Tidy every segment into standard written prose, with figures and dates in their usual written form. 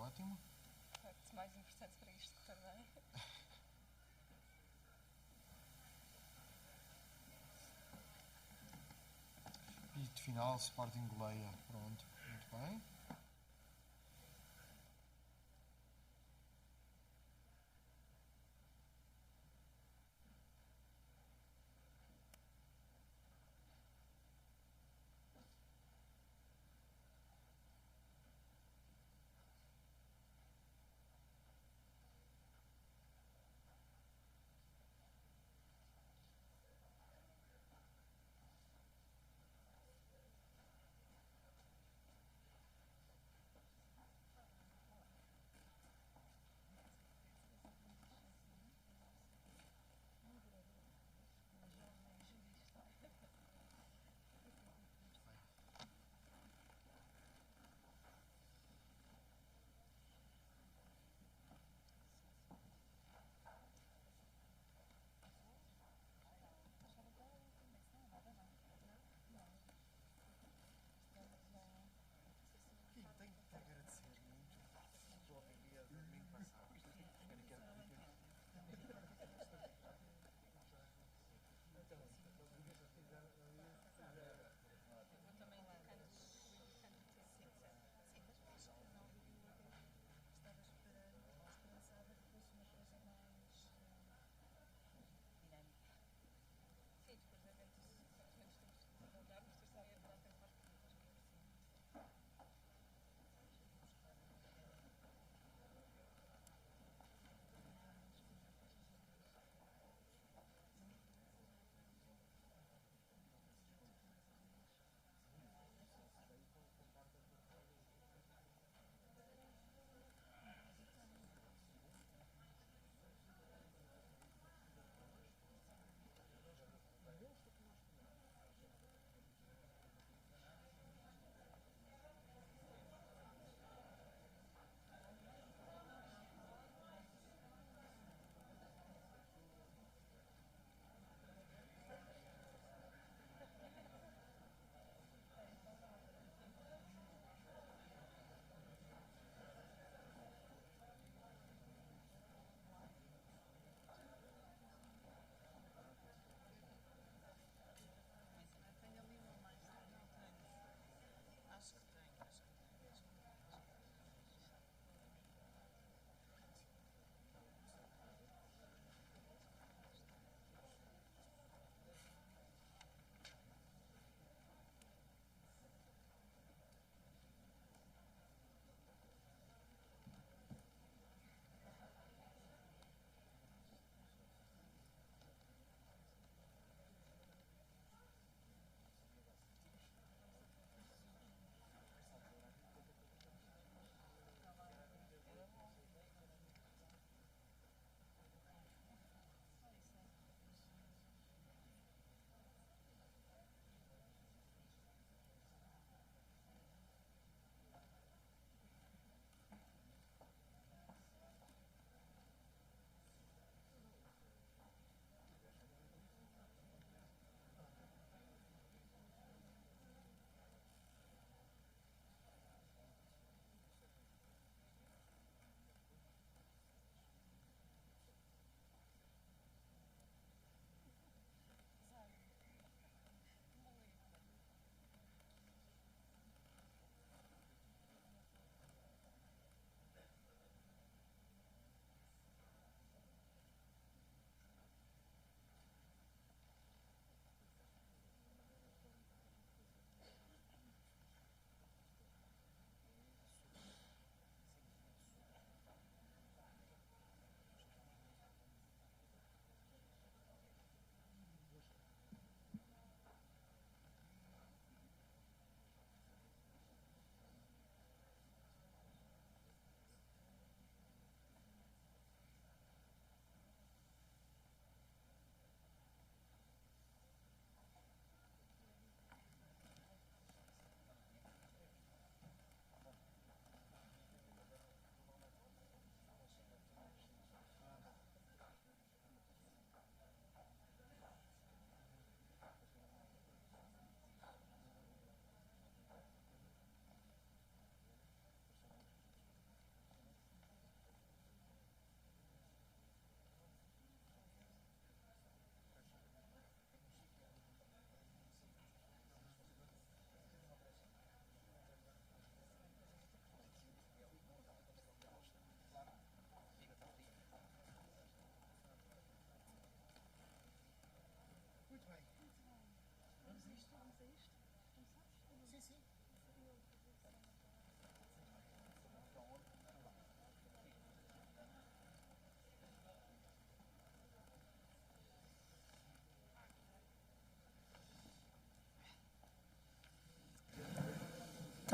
ótimo. Parte mais importante para isto correr bem. E de final, Sporting goleia. Pronto, muito bem.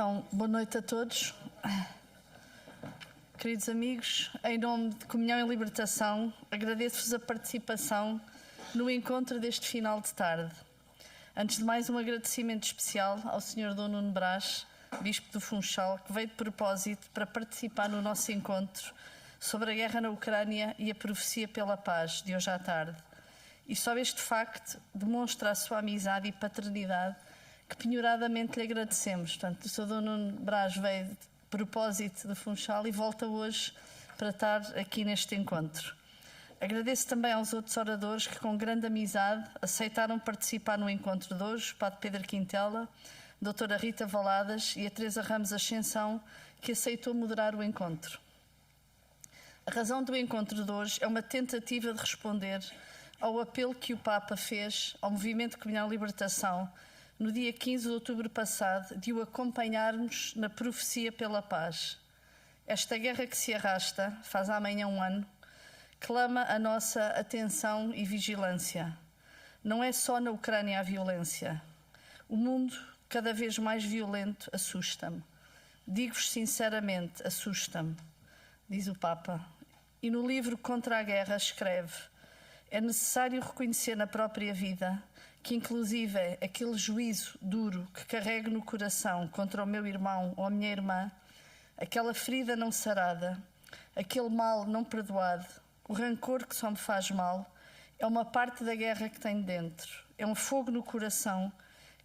Então, boa noite a todos. Queridos amigos, em nome de Comunhão e Libertação, agradeço-vos a participação no encontro deste final de tarde. Antes de mais, um agradecimento especial ao Sr. Dom Nuno Brás, Bispo do Funchal, que veio de propósito para participar no nosso encontro sobre a guerra na Ucrânia e a profecia pela paz, de hoje à tarde. E só este facto demonstra a sua amizade e paternidade, que penhoradamente lhe agradecemos. Portanto, o Sr. Dom Nuno Brás veio de propósito do Funchal e volta hoje para estar aqui neste encontro. Agradeço também aos outros oradores que, com grande amizade, aceitaram participar no encontro de hoje, o Padre Pedro Quintela, a Doutora Rita Valadas e a Teresa Ramos Ascensão, que aceitou moderar o encontro. A razão do encontro de hoje é uma tentativa de responder ao apelo que o Papa fez ao Movimento de Comunhão e Libertação no dia 15 de outubro passado, de o acompanharmos na profecia pela paz. Esta guerra que se arrasta, faz amanhã um ano, clama a nossa atenção e vigilância. Não é só na Ucrânia a violência. O mundo, cada vez mais violento, assusta-me. Digo-vos sinceramente, assusta-me, diz o Papa. E no livro Contra a Guerra escreve: é necessário reconhecer na própria vida que, inclusive, aquele juízo duro que carrego no coração contra o meu irmão ou a minha irmã, aquela ferida não sarada, aquele mal não perdoado, o rancor que só me faz mal, é uma parte da guerra que tenho dentro. É um fogo no coração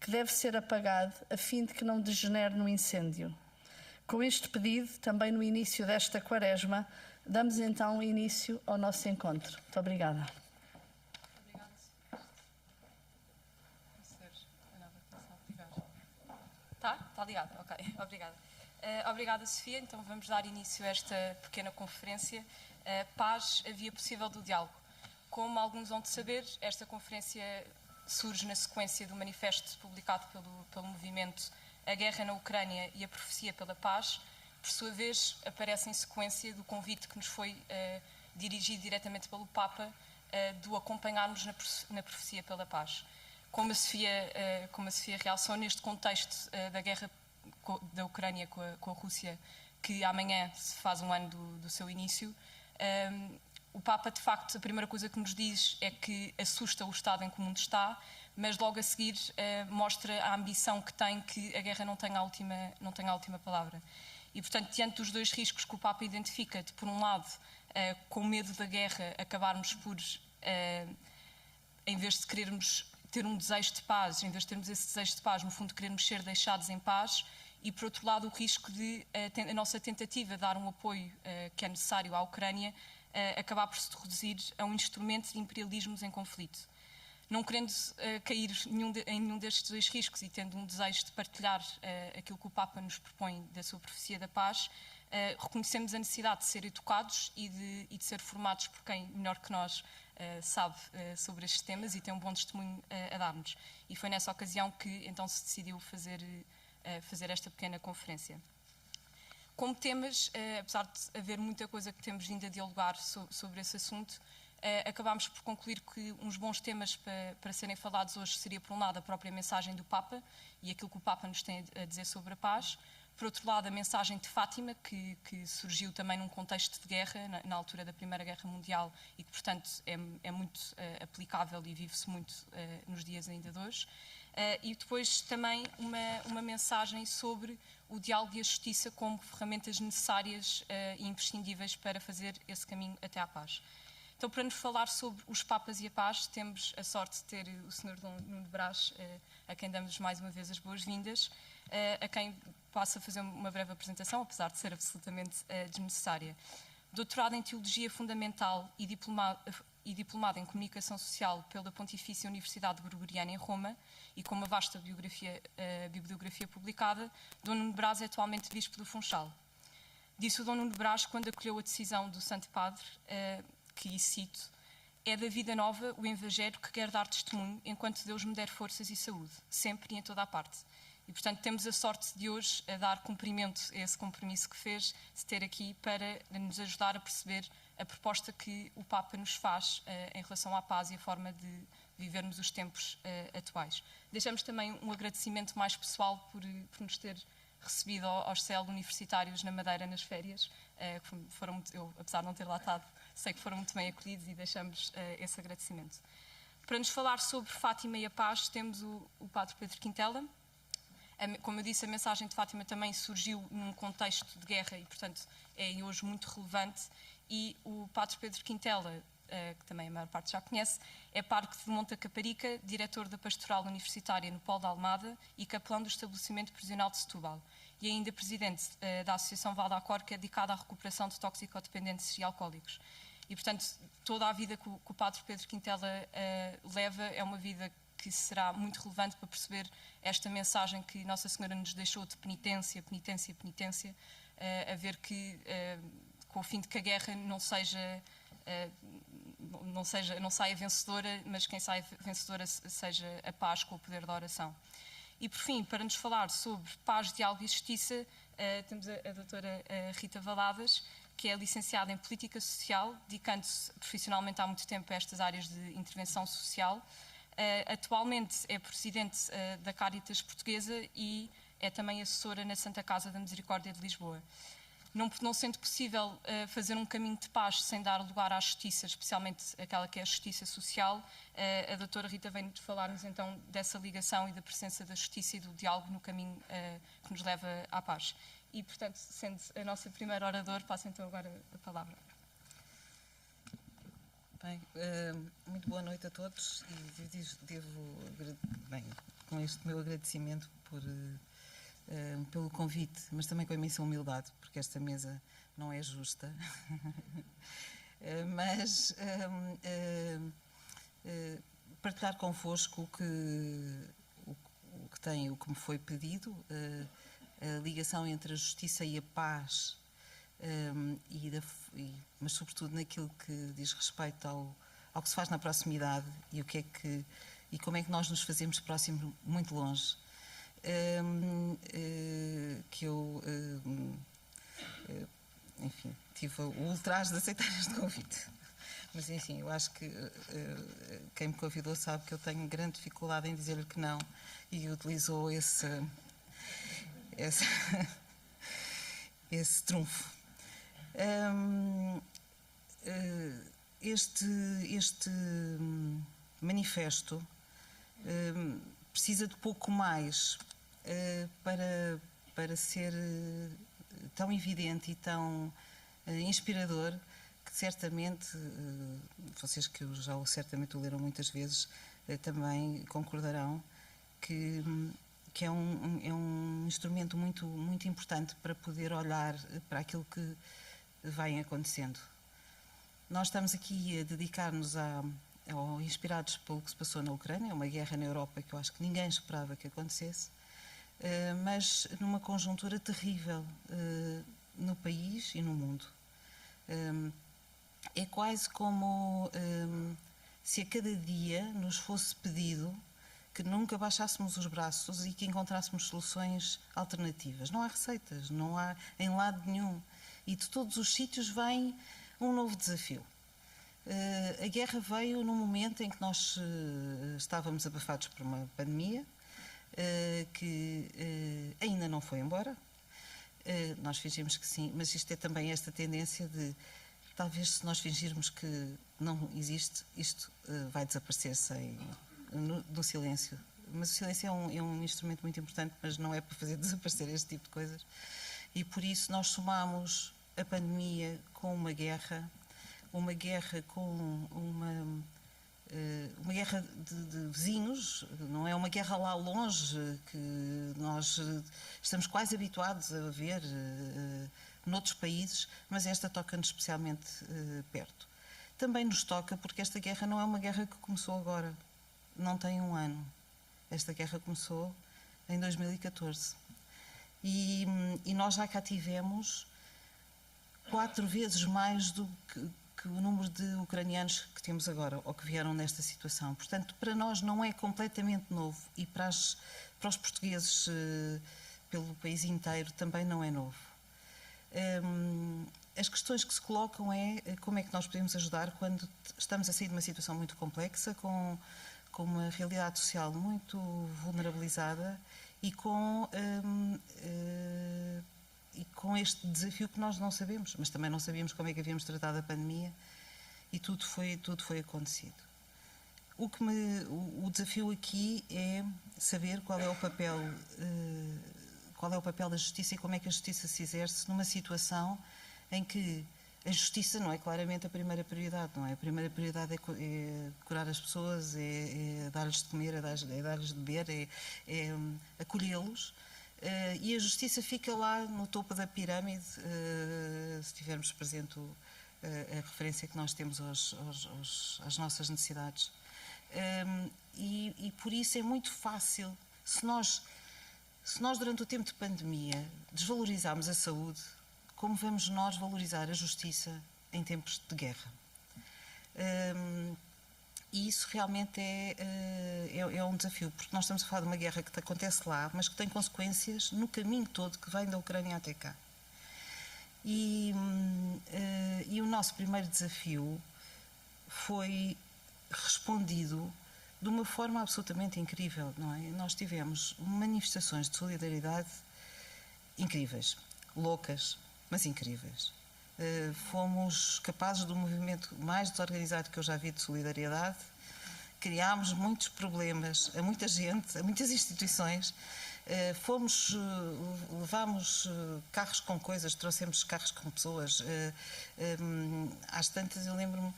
que deve ser apagado a fim de que não degenere no incêndio. Com este pedido, também no início desta quaresma, damos então início ao nosso encontro. Muito obrigada. Está ligado? Ok, obrigada. Obrigada, Sofia. Então vamos dar início a esta pequena conferência. Paz, a via possível do diálogo. Como alguns vão de saber, esta conferência surge na sequência do manifesto publicado pelo movimento A Guerra na Ucrânia e a Profecia pela Paz. Por sua vez, aparece em sequência do convite que nos foi dirigido diretamente pelo Papa de o acompanharmos na Profecia pela Paz. Como a Sofia realçou, neste contexto da guerra da Ucrânia com a Rússia, que amanhã se faz um ano do seu início, o Papa, de facto, a primeira coisa que nos diz é que assusta o estado em que o mundo está, mas logo a seguir mostra a ambição que tem que a guerra não tenha a última palavra. E, portanto, diante dos dois riscos que o Papa identifica, de, por um lado, com medo da guerra, acabarmos por, em vez de querermos ter um desejo de paz, em vez de termos esse desejo de paz, no fundo queremos ser deixados em paz, e por outro lado o risco de a nossa tentativa de dar um apoio que é necessário à Ucrânia acabar por se reduzir a um instrumento de imperialismos em conflito. Não querendo cair em nenhum destes dois riscos e tendo um desejo de partilhar aquilo que o Papa nos propõe da sua profecia da paz, reconhecemos a necessidade de ser educados e de ser formados por quem melhor que nós sabe sobre estes temas e tem um bom testemunho a dar-nos. E foi nessa ocasião que então se decidiu fazer esta pequena conferência. Como temas, apesar de haver muita coisa que temos vindo a dialogar sobre esse assunto, acabámos por concluir que uns bons temas para serem falados hoje seria, por um lado, a própria mensagem do Papa e aquilo que o Papa nos tem a dizer sobre a paz. Por outro lado, a mensagem de Fátima, que surgiu também num contexto de guerra, na altura da Primeira Guerra Mundial, e que, portanto, é muito aplicável e vive-se muito nos dias ainda de hoje. E depois também uma mensagem sobre o diálogo e a justiça como ferramentas necessárias e imprescindíveis para fazer esse caminho até à paz. Então, para nos falar sobre os Papas e a paz, temos a sorte de ter o Sr. Dom Nuno Brás, a quem damos mais uma vez as boas-vindas, a quem passo a fazer uma breve apresentação, apesar de ser absolutamente desnecessária. Doutorado em Teologia Fundamental e diplomado em Comunicação Social pela Pontifícia Universidade Gregoriana em Roma e com uma vasta bibliografia publicada, Dom Nuno Brás é atualmente Bispo do Funchal. Disse o Dom Nuno Brás quando acolheu a decisão do Santo Padre, que, e cito, é da vida nova o Evangelho que quer dar testemunho enquanto Deus me der forças e saúde, sempre e em toda a parte. E, portanto, temos a sorte de hoje a dar cumprimento a esse compromisso que fez de ter aqui para nos ajudar a perceber a proposta que o Papa nos faz em relação à paz e a forma de vivermos os tempos atuais. Deixamos também um agradecimento mais pessoal por nos ter recebido aos CEL universitários na Madeira nas férias, eu, apesar de não ter lá estado, sei que foram muito bem acolhidos e deixamos esse agradecimento. Para nos falar sobre Fátima e a paz, temos o Padre Pedro Quintela. Como eu disse, a mensagem de Fátima também surgiu num contexto de guerra e, portanto, é hoje muito relevante. E o Padre Pedro Quintela, que também a maior parte já conhece, é pároco de Monte da Caparica, diretor da Pastoral Universitária no Polo de Almada e capelão do Estabelecimento Prisional de Setúbal. E ainda presidente da Associação Val da Cor, que é dedicada à recuperação de toxicodependentes e alcoólicos. E, portanto, toda a vida que o Padre Pedro Quintela leva é uma vida que será muito relevante para perceber esta mensagem que Nossa Senhora nos deixou de penitência, penitência, penitência, a ver que, com o fim de que a guerra não saia vencedora, mas quem sai vencedora seja a paz com o poder da oração. E, por fim, para nos falar sobre paz, diálogo e justiça, temos a doutora Rita Valadas, que é licenciada em Política Social, dedicando-se profissionalmente há muito tempo a estas áreas de intervenção social. Atualmente é presidente da Caritas Portuguesa e é também assessora na Santa Casa da Misericórdia de Lisboa. Não sendo possível fazer um caminho de paz sem dar lugar à justiça, especialmente aquela que é a justiça social, a doutora Rita vem-nos falar-nos então dessa ligação e da presença da justiça e do diálogo no caminho que nos leva à paz. E, portanto, sendo a nossa primeira oradora, passo então agora a palavra. Bem, muito boa noite a todos e com este meu agradecimento pelo convite, mas também com a imensa humildade, porque esta mesa não é justa, mas partilhar convosco o que me foi pedido, a ligação entre a justiça e a paz, mas sobretudo naquilo que diz respeito ao que se faz na proximidade e e como é que nós nos fazemos próximos muito longe. Enfim, tive o ultraje de aceitar este convite. Mas, enfim, eu acho que quem me convidou sabe que eu tenho grande dificuldade em dizer-lhe que não e utilizou esse trunfo. Este manifesto precisa de pouco mais para ser tão evidente e tão inspirador que certamente, vocês que certamente o leram muitas vezes, também concordarão que é um instrumento muito, muito importante para poder olhar para aquilo que vai acontecendo. Nós estamos aqui a dedicar-nos inspirados pelo que se passou na Ucrânia, uma guerra na Europa que eu acho que ninguém esperava que acontecesse, mas numa conjuntura terrível no país e no mundo. É quase como se a cada dia nos fosse pedido que nunca baixássemos os braços e que encontrássemos soluções alternativas. Não há receitas, não há em lado nenhum. E de todos os sítios vem um novo desafio. A guerra veio num momento em que nós estávamos abafados por uma pandemia que ainda não foi embora. Nós fingimos que sim, mas isto é também esta tendência de talvez se nós fingirmos que não existe, isto vai desaparecer no silêncio. Mas o silêncio é um instrumento muito importante, mas não é para fazer desaparecer este tipo de coisas. E por isso nós somamos a pandemia com uma guerra com uma guerra de vizinhos, não é uma guerra lá longe que nós estamos quase habituados a ver noutros países, mas esta toca-nos especialmente perto. Também nos toca porque esta guerra não é uma guerra que começou agora, não tem um ano. Esta guerra começou em 2014 e nós já cá tivemos 4 vezes mais do que o número de ucranianos que temos agora, ou que vieram nesta situação. Portanto, para nós não é completamente novo e para os portugueses pelo país inteiro também não é novo. As questões que se colocam é como é que nós podemos ajudar quando estamos a sair de uma situação muito complexa, com uma realidade social muito vulnerabilizada e com este desafio que nós não sabemos, mas também não sabíamos como é que havíamos tratado a pandemia, e tudo foi acontecido. O desafio aqui é saber qual é o papel da justiça e como é que a justiça se exerce numa situação em que a justiça não é claramente a primeira prioridade, não é? A primeira prioridade é curar as pessoas, é dar-lhes de comer, é dar-lhes de beber, é acolhê-los. E a justiça fica lá no topo da pirâmide, se tivermos presente a referência que nós temos às nossas necessidades. E por isso é muito fácil, se nós durante o tempo de pandemia desvalorizarmos a saúde, como vamos nós valorizar a justiça em tempos de guerra? E isso realmente é um desafio, porque nós estamos a falar de uma guerra que acontece lá, mas que tem consequências no caminho todo que vem da Ucrânia até cá. E o nosso primeiro desafio foi respondido de uma forma absolutamente incrível, não é? Nós tivemos manifestações de solidariedade incríveis, loucas, mas incríveis. Fomos capazes do movimento mais desorganizado que eu já vi de solidariedade. Criámos muitos problemas a muita gente, a muitas instituições. Levámos carros com coisas, trouxemos carros com pessoas. Às tantas, eu lembro-me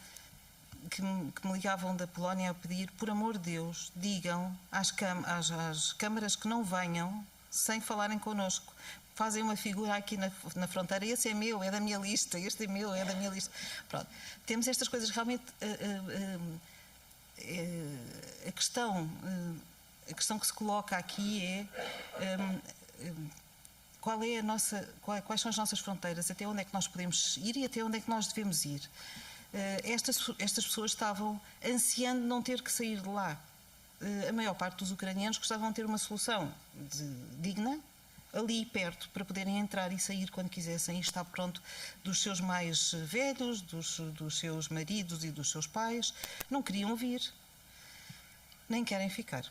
que me ligavam da Polónia a pedir, por amor de Deus, digam às câmaras que não venham sem falarem connosco. Fazem uma figura aqui na fronteira, esse é meu, é da minha lista, este é meu, é da minha lista. Pronto. Temos estas coisas realmente. A questão que se coloca aqui é quais são as nossas fronteiras, até onde é que nós podemos ir e até onde é que nós devemos ir. Estas pessoas estavam ansiando não ter que sair de lá. A maior parte dos ucranianos gostavam de ter uma solução digna, ali perto, para poderem entrar e sair quando quisessem e estar pronto dos seus mais velhos, dos seus maridos e dos seus pais. Não queriam vir, nem querem ficar.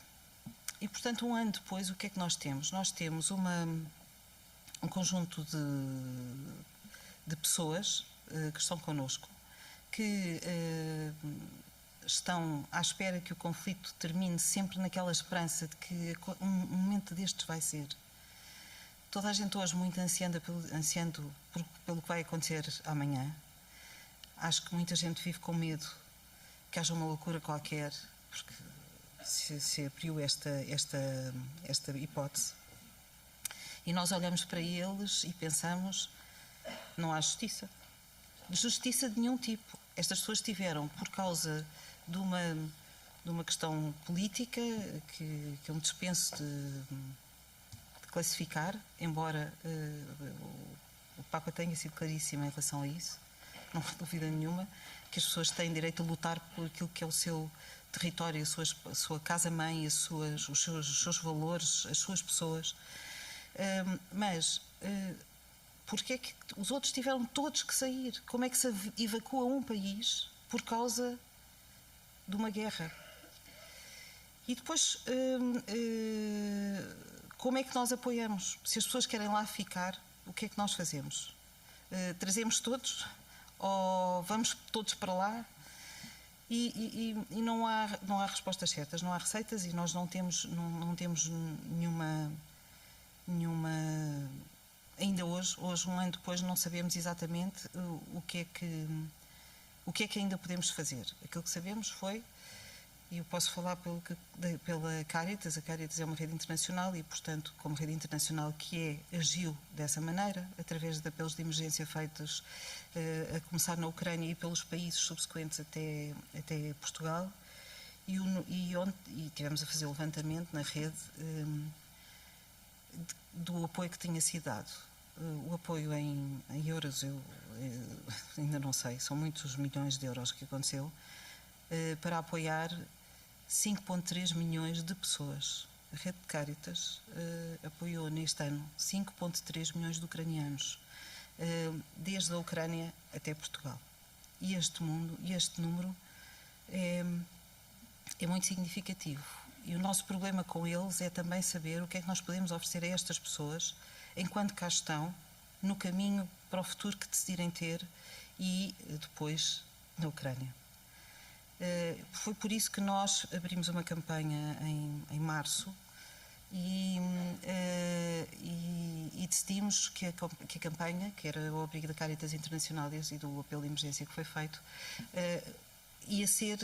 E, portanto, um ano depois, o que é que nós temos? Nós temos um conjunto de pessoas que estão connosco, que estão à espera que o conflito termine, sempre naquela esperança de que um momento destes vai ser. Toda a gente hoje muito ansiando pelo que vai acontecer amanhã. Acho que muita gente vive com medo que haja uma loucura qualquer, porque se abriu esta hipótese. E nós olhamos para eles e pensamos, não há justiça. Justiça de nenhum tipo. Estas pessoas tiveram, por causa de uma questão política, que eu me dispenso de classificar, embora o Papa tenha sido claríssimo em relação a isso, não há dúvida nenhuma que as pessoas têm direito a lutar por aquilo que é o seu território, a sua casa-mãe, os seus valores, as suas pessoas. Mas porque é que os outros tiveram todos que sair? Como é que se evacua um país por causa de uma guerra? E depois, como é que nós apoiamos? Se as pessoas querem lá ficar, o que é que nós fazemos? Trazemos todos? Ou vamos todos para lá? E não há respostas certas, não há receitas, e nós não temos nenhuma ainda hoje, um ano depois, não sabemos exatamente o que é que ainda podemos fazer. Aquilo que sabemos foi, e eu posso falar pela Caritas. A Caritas é uma rede internacional e, portanto, como rede internacional que agiu dessa maneira, através de apelos de emergência feitos a começar na Ucrânia e pelos países subsequentes até Portugal, e tivemos a fazer o levantamento na rede do apoio que tinha sido dado. O apoio em euros, eu ainda não sei, são muitos milhões de euros que aconteceu, para apoiar 5,3 milhões de pessoas. A rede de Caritas apoiou neste ano 5,3 milhões de ucranianos, desde a Ucrânia até Portugal. E este número é muito significativo. E o nosso problema com eles é também saber o que é que nós podemos oferecer a estas pessoas enquanto cá estão, no caminho para o futuro que decidirem ter e depois na Ucrânia. Foi por isso que nós abrimos uma campanha em março e decidimos que a campanha, que era o abrigo da Caritas Internacional e do apelo de emergência que foi feito, ia ser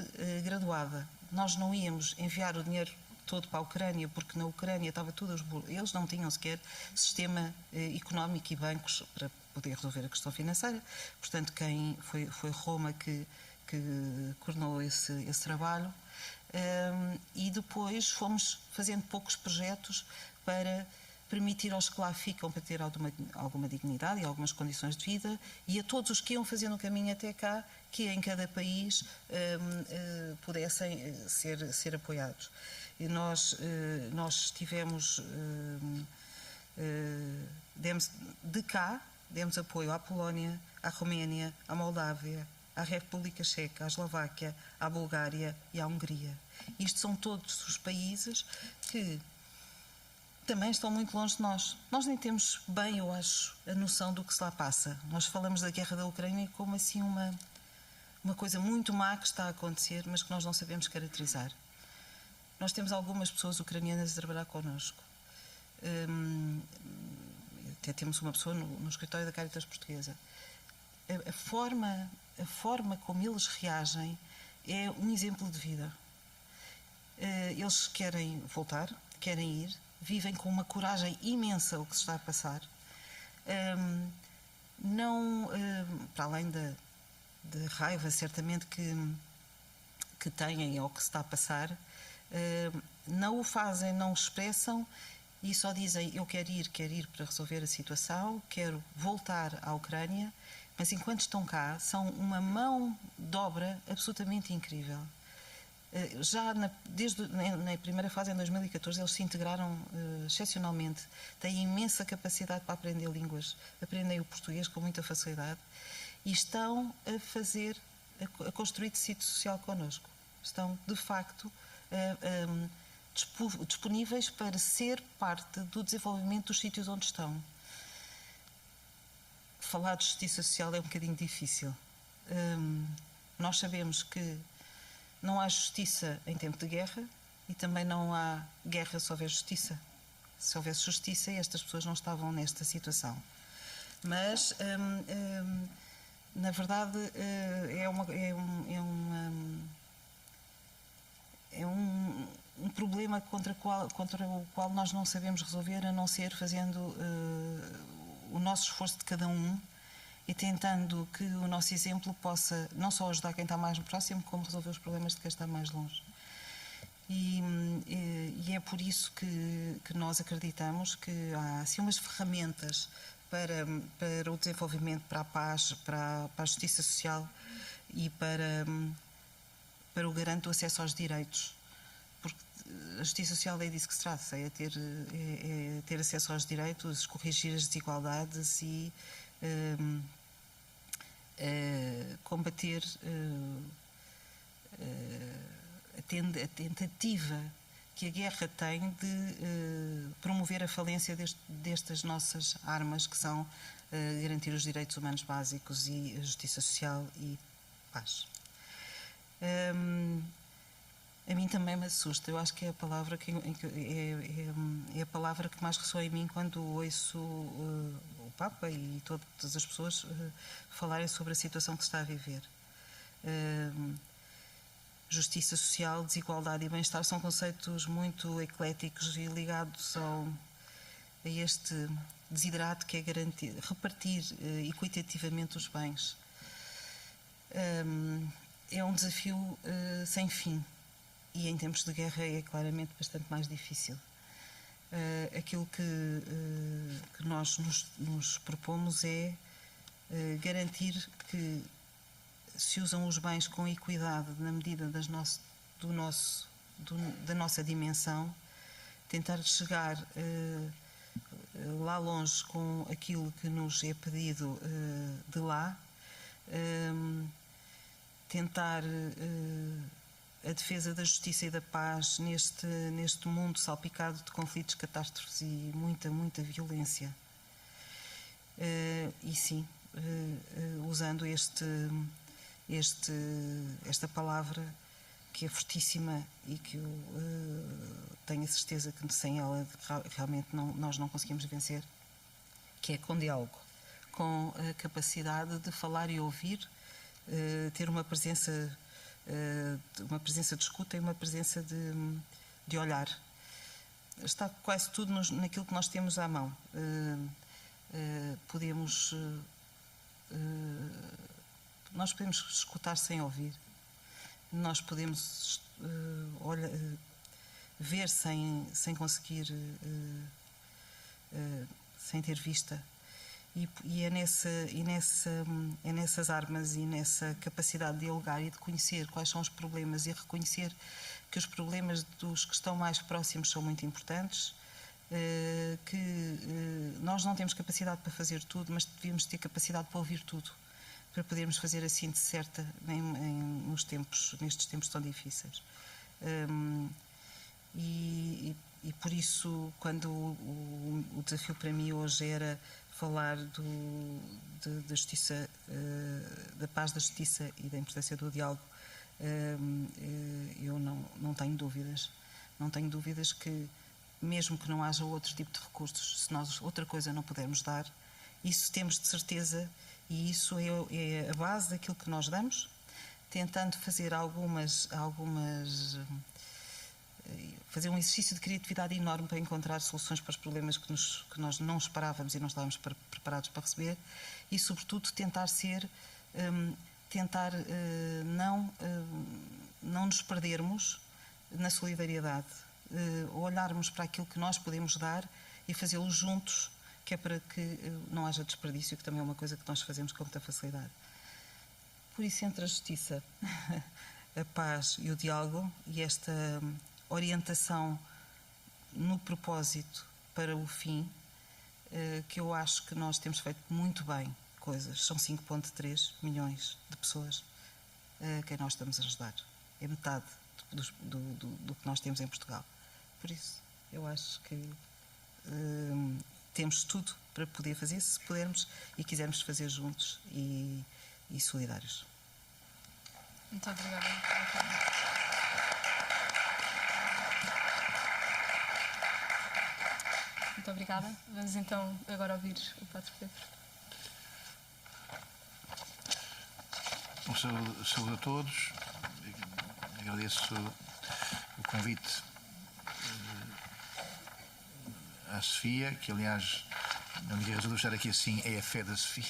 graduada. Nós não íamos enviar o dinheiro todo para a Ucrânia, porque na Ucrânia estava tudo... Eles não tinham sequer sistema económico e bancos para poder resolver a questão financeira. Portanto, foi Roma que coordenou esse trabalho. E depois fomos fazendo poucos projetos para permitir aos que lá ficam para ter alguma dignidade e algumas condições de vida, e a todos os que iam fazendo o caminho até cá, que em cada país pudessem ser apoiados. E nós tivemos, demos apoio à Polónia, à Roménia, à Moldávia, à República Checa, à Eslováquia, à Bulgária e à Hungria. Isto são todos os países que também estão muito longe de nós. Nós nem temos bem, eu acho, a noção do que se lá passa. Nós falamos da guerra da Ucrânia como assim uma coisa muito má que está a acontecer, mas que nós não sabemos caracterizar. Nós temos algumas pessoas ucranianas a trabalhar connosco. Até temos uma pessoa no escritório da Caritas Portuguesa. A forma como eles reagem é um exemplo de vida. Eles querem voltar, querem ir, vivem com uma coragem imensa o que se está a passar. Para além da raiva, certamente, que têm ou que se está a passar, não o fazem, não o expressam e só dizem: eu quero ir para resolver a situação, quero voltar à Ucrânia, mas enquanto estão cá são uma mão de obra absolutamente incrível. Já na primeira fase, em 2014, eles se integraram excepcionalmente, têm imensa capacidade para aprender línguas, aprendem o português com muita facilidade e estão a construir tecido social connosco. Estão, de facto, disponíveis para ser parte do desenvolvimento dos sítios onde estão. Falar de justiça social é um bocadinho difícil. Nós sabemos que não há justiça em tempo de guerra e também não há guerra se houver justiça. Se houvesse justiça, estas pessoas não estavam nesta situação. Mas, na verdade, é um problema contra o qual nós não sabemos resolver, a não ser fazendo o nosso esforço de cada um e tentando que o nosso exemplo possa não só ajudar quem está mais próximo, como resolver os problemas de quem está mais longe. E é por isso que nós acreditamos que há assim umas ferramentas para o desenvolvimento, para a paz, para a justiça social e para o garante do acesso aos direitos. Porque a justiça social é disso que se trata, é ter acesso aos direitos, corrigir as desigualdades e combater a tentativa que a guerra tem de promover a falência destas nossas armas, que são garantir os direitos humanos básicos e a justiça social e paz. A mim também me assusta. Eu acho que é a palavra é a palavra que mais ressoa em mim quando ouço o Papa e todas as pessoas falarem sobre a situação que se está a viver. Justiça social, desigualdade e bem-estar são conceitos muito ecléticos e ligados a este desiderato que é repartir equitativamente os bens. É um desafio sem fim. E em tempos de guerra é claramente bastante mais difícil. Aquilo que nós nos propomos é garantir que se usam os bens com equidade na medida da nossa dimensão, tentar chegar lá longe com aquilo que nos é pedido de lá, tentar a defesa da justiça e da paz neste mundo salpicado de conflitos, catástrofes e muita violência. E sim, usando esta palavra que é fortíssima e que eu tenho a certeza que sem ela realmente nós não conseguimos vencer, que é com diálogo, com a capacidade de falar e ouvir, ter uma presença de escuta e uma presença de olhar. Está quase tudo naquilo que nós temos à mão. Nós podemos escutar sem ouvir. Nós podemos ver sem conseguir, sem ter vista. E é nessas armas e nessa capacidade de dialogar e de conhecer quais são os problemas e reconhecer que os problemas dos que estão mais próximos são muito importantes, que nós não temos capacidade para fazer tudo, mas devíamos ter capacidade para ouvir tudo, para podermos fazer a síntese certa nestes tempos tão difíceis. E por isso, quando o desafio para mim hoje era falar da justiça, da paz, da justiça e da importância do diálogo, eu não tenho dúvidas. Não tenho dúvidas que, mesmo que não haja outro tipo de recursos, se nós outra coisa não pudermos dar, isso temos de certeza, e isso é a base daquilo que nós damos, tentando fazer fazer um exercício de criatividade enorme para encontrar soluções para os problemas que nós não esperávamos e não estávamos preparados para receber, e sobretudo tentar não nos perdermos na solidariedade, olharmos para aquilo que nós podemos dar e fazê-lo juntos, que é para que não haja desperdício, que também é uma coisa que nós fazemos com muita facilidade. Por isso, entre a justiça, a paz e o diálogo, e esta orientação no propósito para o fim, que eu acho que nós temos feito muito bem coisas. São 5,3 milhões de pessoas a quem nós estamos a ajudar. É metade do que nós temos em Portugal. Por isso, eu acho que temos tudo para poder fazer, se pudermos e quisermos fazer juntos e solidários. Muito obrigada. Muito obrigada. Vamos então agora ouvir o Padre Pedro. Bom, saúde a todos. Agradeço o convite à Sofia, que aliás, a única razão de eu estar aqui assim é a fé da Sofia.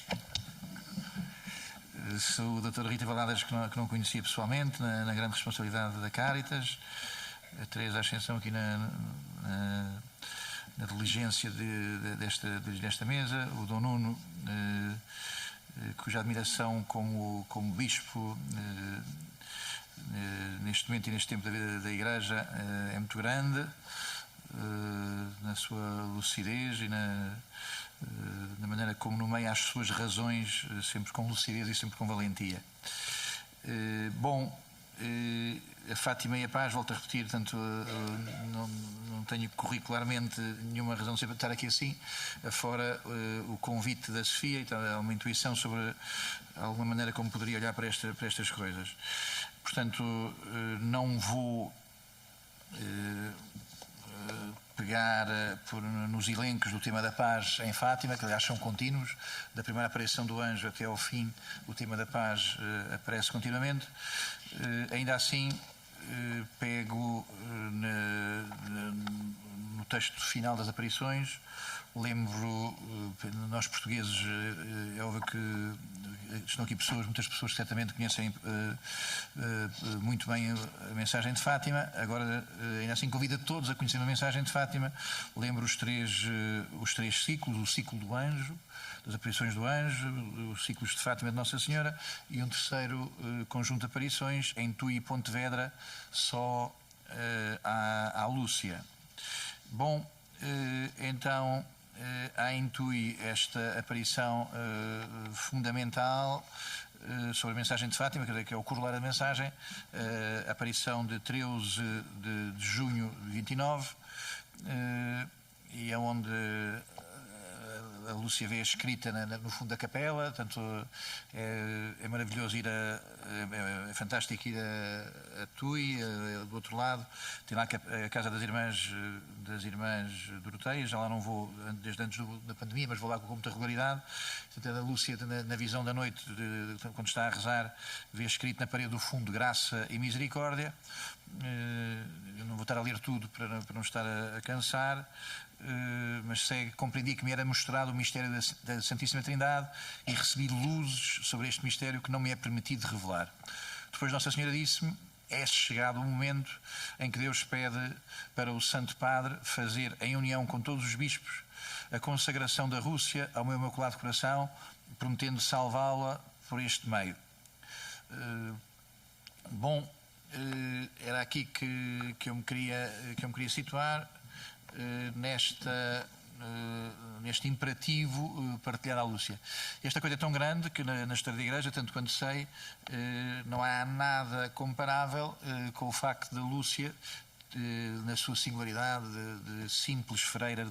Sou a doutora Rita Valadas, que não conhecia pessoalmente, na grande responsabilidade da Cáritas, a Teresa Ascensão aqui na diligência desta mesa, o Dom Nuno, cuja admiração como bispo neste momento e neste tempo da vida da Igreja é muito grande, na sua lucidez e na maneira como nomeia as suas razões, sempre com lucidez e sempre com valentia. A Fátima e a Paz, volto a repetir, portanto, não tenho curricularmente nenhuma razão de sempre estar aqui assim, afora o convite da Sofia, então há uma intuição sobre alguma maneira como poderia olhar para estas coisas. Portanto, não vou pegar nos elencos do tema da paz em Fátima, que aliás são contínuos, da primeira aparição do anjo até ao fim, o tema da paz aparece continuamente. Ainda assim, pego no texto final das aparições, lembro, nós portugueses, é óbvio que estão aqui muitas pessoas que certamente conhecem muito bem a mensagem de Fátima. Agora, ainda assim, convido a todos a conhecer a mensagem de Fátima. Lembro os três ciclos: o ciclo do anjo, das aparições do anjo, os ciclos de Fátima de Nossa Senhora, e um terceiro conjunto de aparições em Tui e Pontevedra, só à Lúcia. Bom, então, há em Tui esta aparição fundamental, sobre a mensagem de Fátima, que é o corolário da mensagem, a aparição de 13 de junho de 29, e é onde a Lúcia vê escrita no fundo da capela. Portanto, é maravilhoso ir é fantástico ir a Tui, do outro lado, tem lá a casa das irmãs Doroteias. Já lá não vou desde antes da pandemia, mas vou lá com muita regularidade. Portanto, a Lúcia, na visão da noite, quando está a rezar, vê escrito na parede do fundo graça e misericórdia. Eu não vou estar a ler tudo para não estar a cansar, mas compreendi que me era mostrado o mistério da Santíssima Trindade e recebi luzes sobre este mistério que não me é permitido revelar. Depois Nossa Senhora disse-me: é chegado o momento em que Deus pede para o Santo Padre fazer, em união com todos os bispos, a consagração da Rússia ao meu Imaculado Coração, prometendo salvá-la por este meio. Era aqui que eu me queria situar, neste imperativo partilhar à Lúcia. Esta coisa é tão grande que na história da Igreja, tanto quanto sei, não há nada comparável com o facto da Lúcia, na sua singularidade de simples freira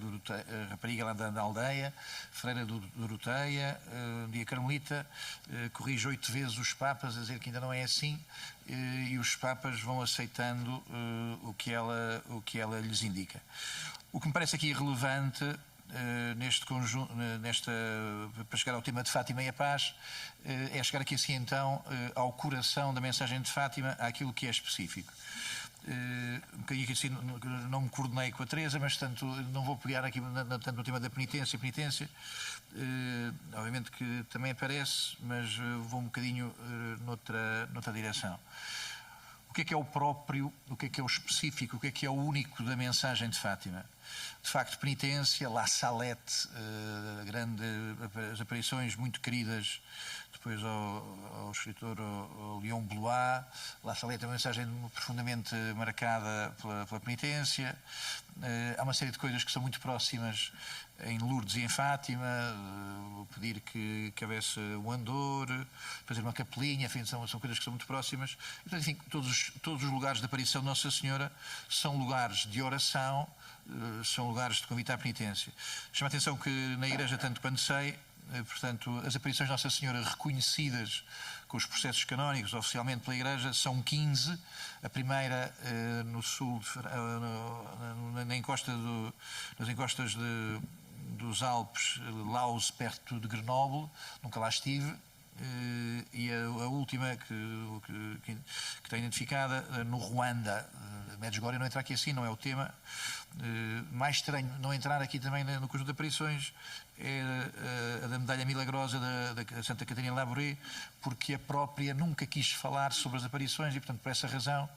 rapariga lá da aldeia, freira do Doroteia, um dia carmelita, corrige 8 vezes os papas a dizer que ainda não é assim, e os papas vão aceitando o que ela lhes indica. O que me parece aqui relevante neste conjunto, para chegar ao tema de Fátima e a paz, é chegar aqui assim então ao coração da mensagem de Fátima, àquilo que é específico. Um bocadinho que assim, não me coordenei com a Teresa, mas tanto não vou pegar aqui tanto no tema da penitência. Obviamente que também aparece, mas vou um bocadinho noutra direção. O que é o próprio, o que é o específico, o que é o único da mensagem de Fátima? De facto, penitência, La Salette, as aparições muito queridas depois ao escritor ao Léon Blois. La Salette é uma mensagem profundamente marcada pela penitência. Há uma série de coisas que são muito próximas em Lourdes e em Fátima, pedir que houvesse um andor, fazer uma capelinha, enfim, são coisas que são muito próximas. E, portanto, enfim, todos os lugares de aparição de Nossa Senhora são lugares de oração, são lugares de convite à penitência. Chama a atenção que na Igreja, tanto quanto sei, portanto, as aparições de Nossa Senhora reconhecidas com os processos canónicos oficialmente pela Igreja são 15. A primeira no sul, nas encostas dos Alpes, Laus, perto de Grenoble, nunca lá estive. E a última que está identificada no Ruanda. Medjugorje não entra aqui assim, não é o tema. Mais estranho não entrar aqui também no conjunto de aparições é a da medalha milagrosa da Santa Catarina Labouré, porque a própria nunca quis falar sobre as aparições e, portanto, por essa razão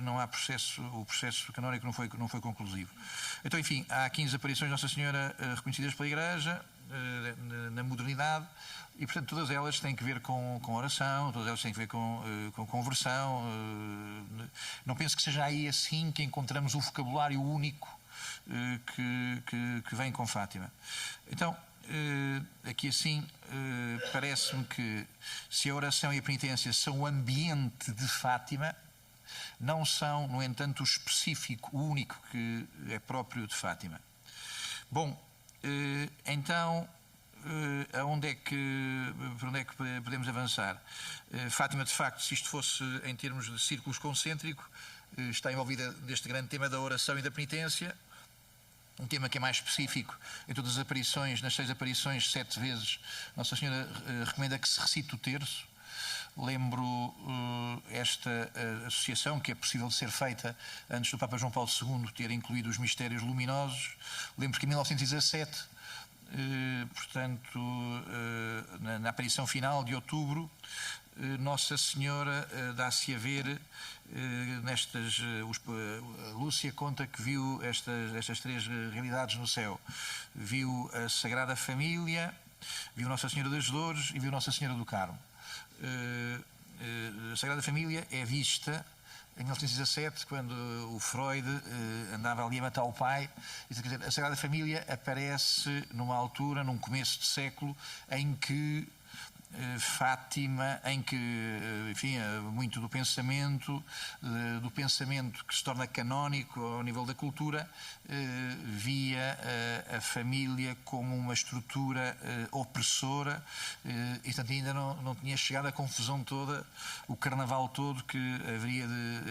não há o processo canónico não foi conclusivo. Então, enfim, há 15 aparições de Nossa Senhora reconhecidas pela Igreja na modernidade. E, portanto, todas elas têm que ver com oração, todas elas têm que ver com conversão. Não penso que seja aí assim que encontramos o vocabulário único que vem com Fátima. Então, aqui assim, parece-me que se a oração e a penitência são o ambiente de Fátima, não são, no entanto, o específico, o único que é próprio de Fátima. Bom, então, para onde é que podemos avançar? Fátima, de facto, se isto fosse em termos de círculos concêntricos, está envolvida neste grande tema da oração e da penitência, um tema que é mais específico. Em todas as aparições, nas 6 aparições, 7 vezes, Nossa Senhora recomenda que se recite o terço. Lembro esta associação, que é possível de ser feita antes do Papa João Paulo II ter incluído os mistérios luminosos. Lembro que em 1917, portanto, na aparição final de outubro, Nossa Senhora dá-se a ver a Lúcia conta que viu estas 3 realidades no céu. Viu a Sagrada Família, viu Nossa Senhora das Dores e viu Nossa Senhora do Carmo. A Sagrada Família é vista em 1917, quando o Freud andava ali a matar o pai. Quer dizer, a Sagrada Família aparece numa altura, num começo de século, em que Fátima, em que, enfim, muito do pensamento que se torna canónico ao nível da cultura, via a família como uma estrutura opressora, e portanto ainda não tinha chegado a confusão toda, o carnaval todo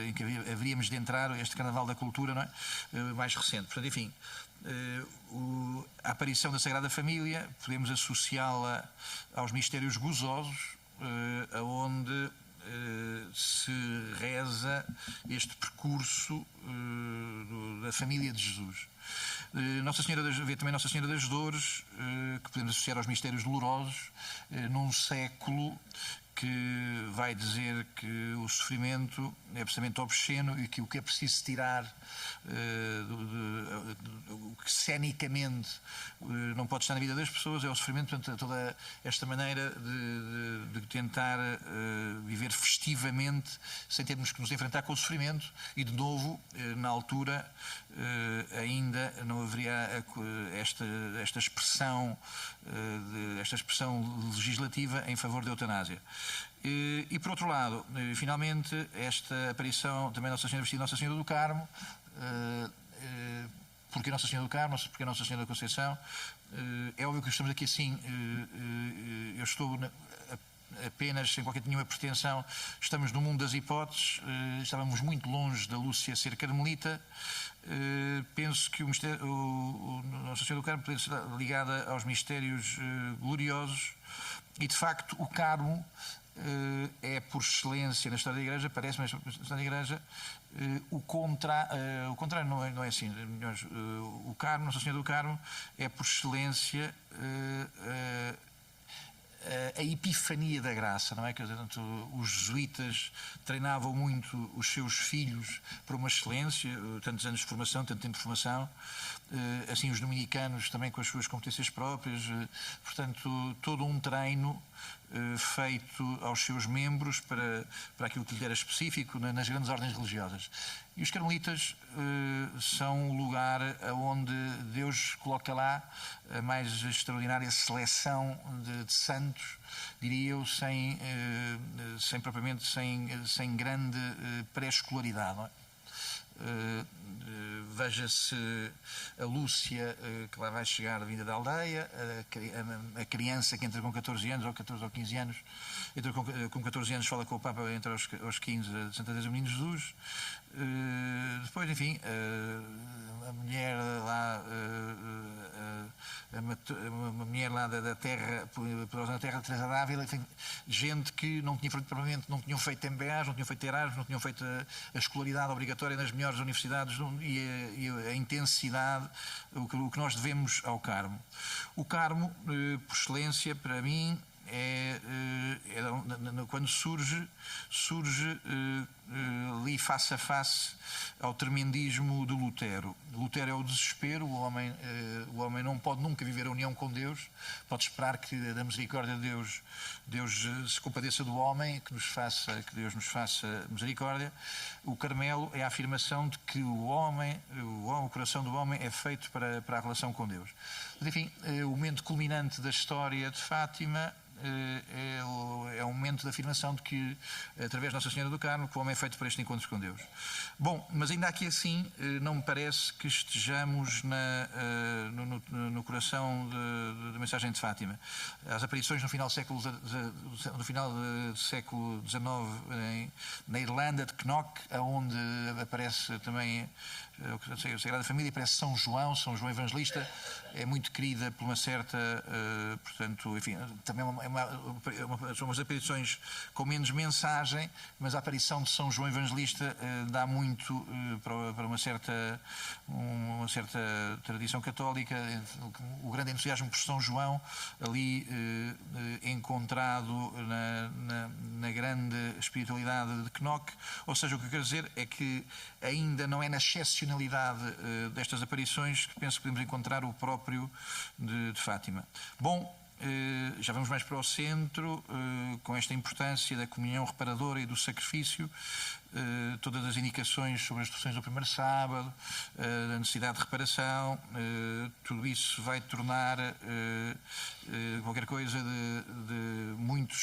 em que haveríamos de entrar, este carnaval da cultura, não é? Mais recente. Portanto, enfim, a aparição da Sagrada Família podemos associá-la aos mistérios gozosos, aonde se reza este percurso da família de Jesus. Vê também Nossa Senhora das Dores, que podemos associar aos mistérios dolorosos, num século que vai dizer que o sofrimento é absolutamente obsceno e que o que é preciso tirar, o que cenicamente não pode estar na vida das pessoas, é o sofrimento. Portanto, toda esta maneira de tentar viver festivamente sem termos que nos enfrentar com o sofrimento, e de novo, na altura, ainda não haveria esta expressão legislativa em favor da eutanásia. E por outro lado, finalmente, esta aparição também Nossa Senhora vestida Nossa Senhora do Carmo. Porque Nossa Senhora do Carmo, porque Nossa Senhora da Conceição? É óbvio que estamos aqui assim, eu estou apenas, sem qualquer nenhuma pretensão, estamos no mundo das hipóteses, estávamos muito longe da Lúcia ser carmelita. Penso que Nossa Senhora do Carmo pode ser ligada aos mistérios gloriosos, e de facto o Carmo é, por excelência, na história da Igreja, parece-me, na história da Igreja, o contrário não é assim. O Carmo, Nossa Senhora do Carmo, é, por excelência, a epifania da graça, não é? Quer dizer, os jesuítas treinavam muito os seus filhos para uma excelência, tantos anos de formação, tanto tempo de formação, assim os dominicanos também com as suas competências próprias, portanto, todo um treino feito aos seus membros para aquilo que lhe era específico nas grandes ordens religiosas. E os carmelitas são o lugar onde Deus coloca lá a mais extraordinária seleção de santos, diria eu, sem grande pré-escolaridade, não é? Veja-se a Lúcia, que lá vai chegar vinda da aldeia, a criança que entra com 14 anos, ou 14 ou 15 anos, entra com 14 anos, fala com o Papa, entra aos 15, de Santa Teresa do Menino Jesus. Depois, enfim, a mulher lá, uma mulher lá da terra, poderosa na terra, Teresa d'Ávila, enfim, gente que não tinham feito MBAs, não tinham feito Erasmus, não tinham feito a escolaridade obrigatória nas melhores universidades, e a intensidade, o que nós devemos ao Carmo. O Carmo, por excelência, para mim, quando surge ali face a face ao tremendismo de Lutero. Lutero é o desespero, o homem não pode nunca viver a união com Deus, pode esperar que da misericórdia de Deus se compadeça do homem, que Deus nos faça misericórdia. O Carmelo é a afirmação de que o coração do homem é feito para a relação com Deus. Mas, enfim, o momento culminante da história de Fátima é um momento de afirmação de que, através de Nossa Senhora do Carmo, que o homem é feito para este encontro com Deus. Bom, mas ainda aqui assim, não me parece que estejamos no coração da mensagem de Fátima. As aparições no final do século XIX na Irlanda, de Knock, onde aparece também a Sagrada Família, parece São João Evangelista, é muito querida por uma certa, portanto, enfim, também são umas aparições com menos mensagem, mas a aparição de São João Evangelista dá muito para uma certa tradição católica, o grande entusiasmo por São João, ali encontrado na grande espiritualidade de Knock. Ou seja, o que eu quero dizer é que ainda não é na excepcionalidade destas aparições que penso que podemos encontrar o próprio de Fátima. Bom, já vamos mais para o centro, com esta importância da comunhão reparadora e do sacrifício, todas as indicações sobre as instruções do primeiro sábado, a necessidade de reparação, tudo isso vai tornar qualquer coisa de muito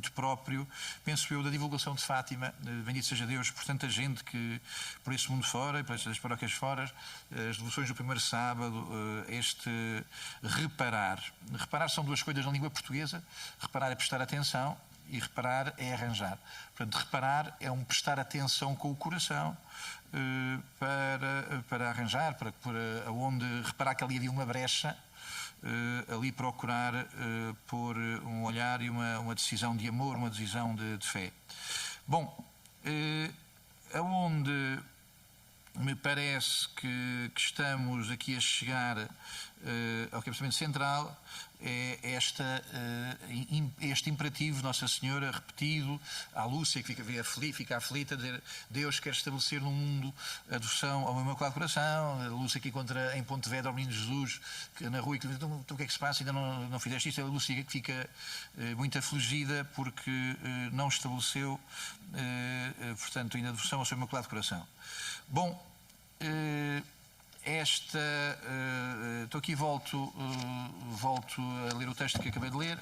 muito próprio, penso eu, da divulgação de Fátima, bendito seja Deus, por tanta gente que, por esse mundo fora, pelas paróquias fora, as devoções do primeiro sábado, este reparar. Reparar são duas coisas na língua portuguesa. Reparar é prestar atenção e reparar é arranjar. Portanto, reparar é um prestar atenção com o coração para arranjar, para onde reparar que ali havia uma brecha, ali procurar pôr um olhar e uma decisão de amor, uma decisão de fé. Bom, aonde me parece que estamos aqui a chegar ao pensamento central é este imperativo de Nossa Senhora repetido à Lúcia, que fica aflita, dizer: Deus quer estabelecer no mundo a devoção ao meu Imaculado Coração. A Lúcia que encontra em Pontevedra ao Menino Jesus na rua e que diz: então, o que é que se passa? Ainda não fizeste isto? A Lúcia que fica muito afligida porque não estabeleceu, portanto, ainda a devoção ao seu Imaculado Coração. Bom, estou aqui, volto a ler o texto que acabei de ler,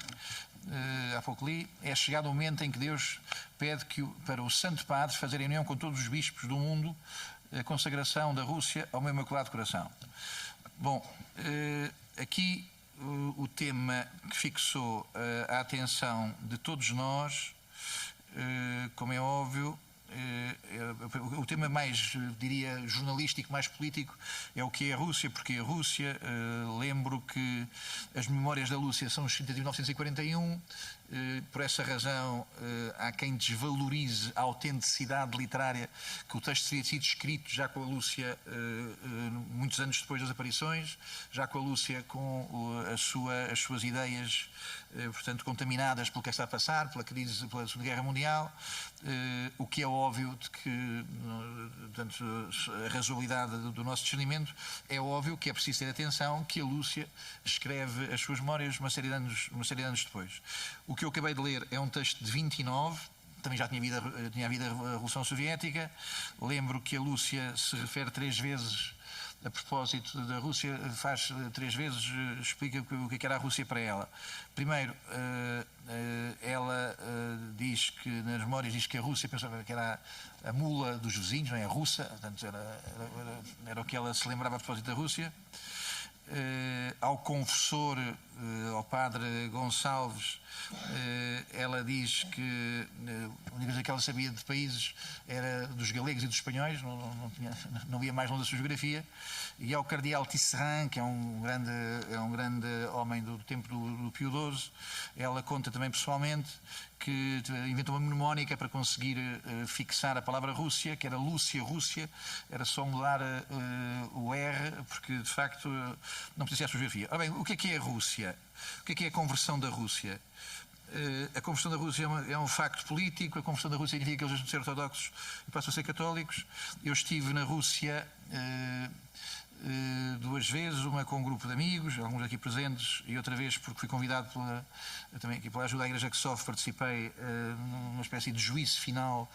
há pouco li. É chegado o momento em que Deus pede para o Santo Padre fazer em união com todos os bispos do mundo a consagração da Rússia ao meu Imaculado Coração. Bom, aqui o tema que fixou a atenção de todos nós, como é óbvio, o tema mais, diria, jornalístico, mais político, é o que é a Rússia, porque a Rússia, lembro que as memórias da Lúcia são escritas de 1941, por essa razão há quem desvalorize a autenticidade literária, que o texto teria sido escrito já com a Lúcia muitos anos depois das aparições, já com a Lúcia com as suas ideias, portanto, contaminadas pelo que está a passar, pela crise, pela Segunda Guerra Mundial, o que é óbvio de que, portanto, a razoabilidade do nosso discernimento, é óbvio que é preciso ter atenção que a Lúcia escreve as suas memórias uma série de anos depois. O que eu acabei de ler é um texto de 29, também já tinha havido a Revolução Soviética. Lembro que a Lúcia se refere 3 vezes a propósito da Rússia, faz 3 vezes, explica o que era a Rússia para ela. Primeiro, ela diz que, nas memórias, diz que a Rússia pensava que era a mula dos vizinhos, não é? A russa, portanto, era o que ela se lembrava a propósito da Rússia. Ao confessor, ao padre Gonçalves, ela diz que a única coisa que ela sabia de países era dos galegos e dos espanhóis, não via mais longe da sua geografia. E ao cardeal Tisserand, que é um grande homem do tempo do Pio XII, ela conta também pessoalmente que inventou uma mnemónica para conseguir fixar a palavra Rússia, que era Lúcia, era só mudar o R, porque de facto não pertencia à sua geografia. Ora bem, o que é a Rússia? O que é a conversão da Rússia? A conversão da Rússia é um facto político. A conversão da Rússia significa que eles deixam de ser ortodoxos e passam a ser católicos. Eu estive na Rússia 2 vezes, uma com um grupo de amigos, alguns aqui presentes, e outra vez porque fui convidado também aqui pela ajuda à Igreja que sofre, participei numa espécie de juízo final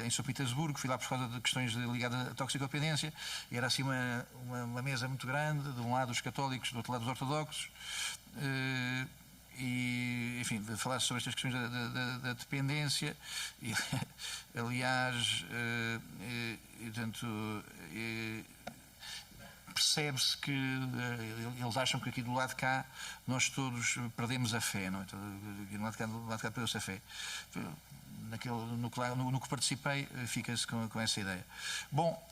em São Petersburgo. Fui lá por causa de questões ligadas à toxicodependência, e era assim uma mesa muito grande, de um lado os católicos, do outro lado os ortodoxos, e, enfim, falar sobre estas questões da dependência. E, aliás, portanto, percebe-se que eles acham que aqui do lado de cá nós todos perdemos a fé, não é? Do lado de cá perdeu-se a fé. No que participei, fica-se com essa ideia. Bom,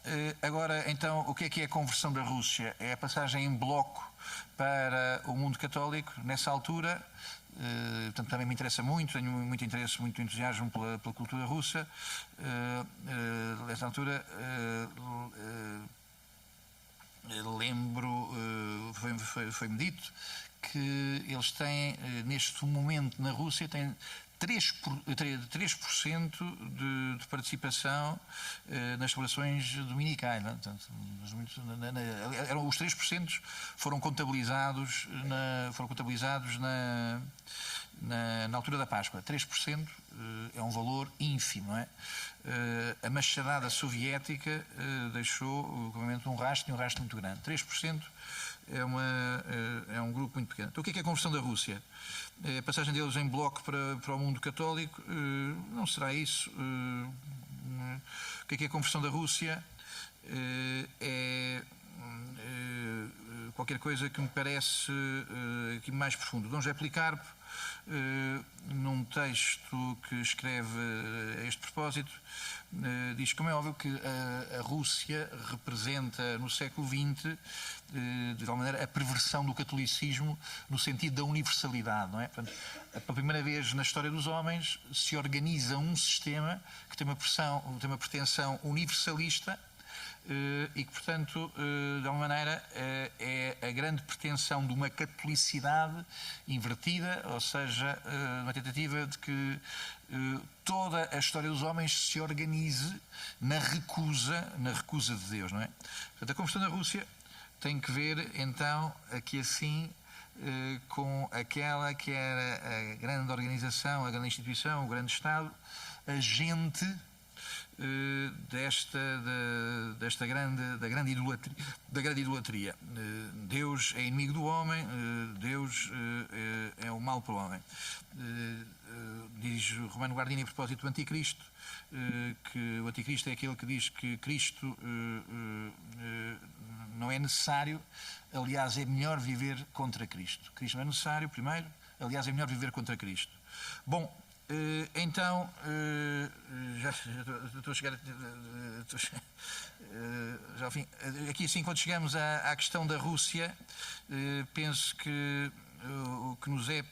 agora então, o que é a conversão da Rússia? É a passagem em bloco para o mundo católico, nessa altura. Portanto, também me interessa muito, tenho muito interesse, muito entusiasmo pela cultura russa. Nessa altura, lembro, foi-me dito que eles têm, neste momento na Rússia, têm 3% de participação nas celebrações dominicais. Não é? Portanto, os 3% foram contabilizados na altura da Páscoa. 3% é um valor ínfimo. Não é? A machadada soviética deixou, obviamente, um rastro muito grande. 3% é um grupo muito pequeno. Então, o que é a conversão da Rússia? A passagem deles em bloco para o mundo católico? Não será isso. O que é a conversão da Rússia? É qualquer coisa que me parece aqui mais profundo. Dom José Policarpo, num texto que escreve a este propósito, diz que, como é óbvio, que a Rússia representa no século XX, de tal maneira, a perversão do catolicismo no sentido da universalidade, não é? Portanto, pela primeira vez na história dos homens se organiza um sistema que tem uma pretensão universalista, e que, portanto, de alguma maneira, é a grande pretensão de uma catolicidade invertida, ou seja, uma tentativa de que toda a história dos homens se organize na recusa de Deus, não é? Portanto, a conversão da Rússia tem que ver, então, aqui assim, com aquela que era a grande organização, a grande instituição, o grande Estado, agente da grande idolatria. Deus é inimigo do homem, Deus é o mal para o homem. Diz Romano Guardini a propósito do Anticristo, que o Anticristo é aquele que diz que Cristo não é necessário, aliás, é melhor viver contra Cristo. Cristo não é necessário, primeiro, aliás, é melhor viver contra Cristo. Bom, então, já estou a chegar já ao fim. Aqui, assim, quando chegamos à questão da Rússia, penso que o que nos é...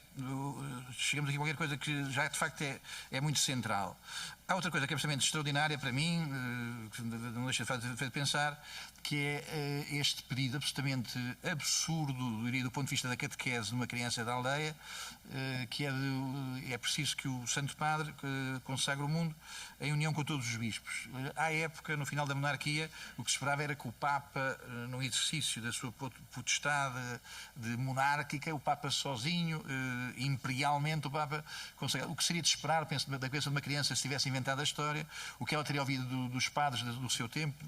Chegamos aqui a qualquer coisa que já, de facto, é muito central. Há outra coisa que é absolutamente extraordinária para mim, que não deixa de pensar, que é este pedido absolutamente absurdo, diria, do ponto de vista da catequese de uma criança da aldeia, que é preciso que o Santo Padre consagre o mundo em união com todos os bispos. À época, no final da monarquia, o que se esperava era que o Papa, no exercício da sua potestade de monárquica, o Papa sozinho, imperialmente, o Papa consegue. O que seria de esperar, penso, da cabeça de uma criança, se tivesse inventado a história, o que ela teria ouvido dos padres do seu tempo,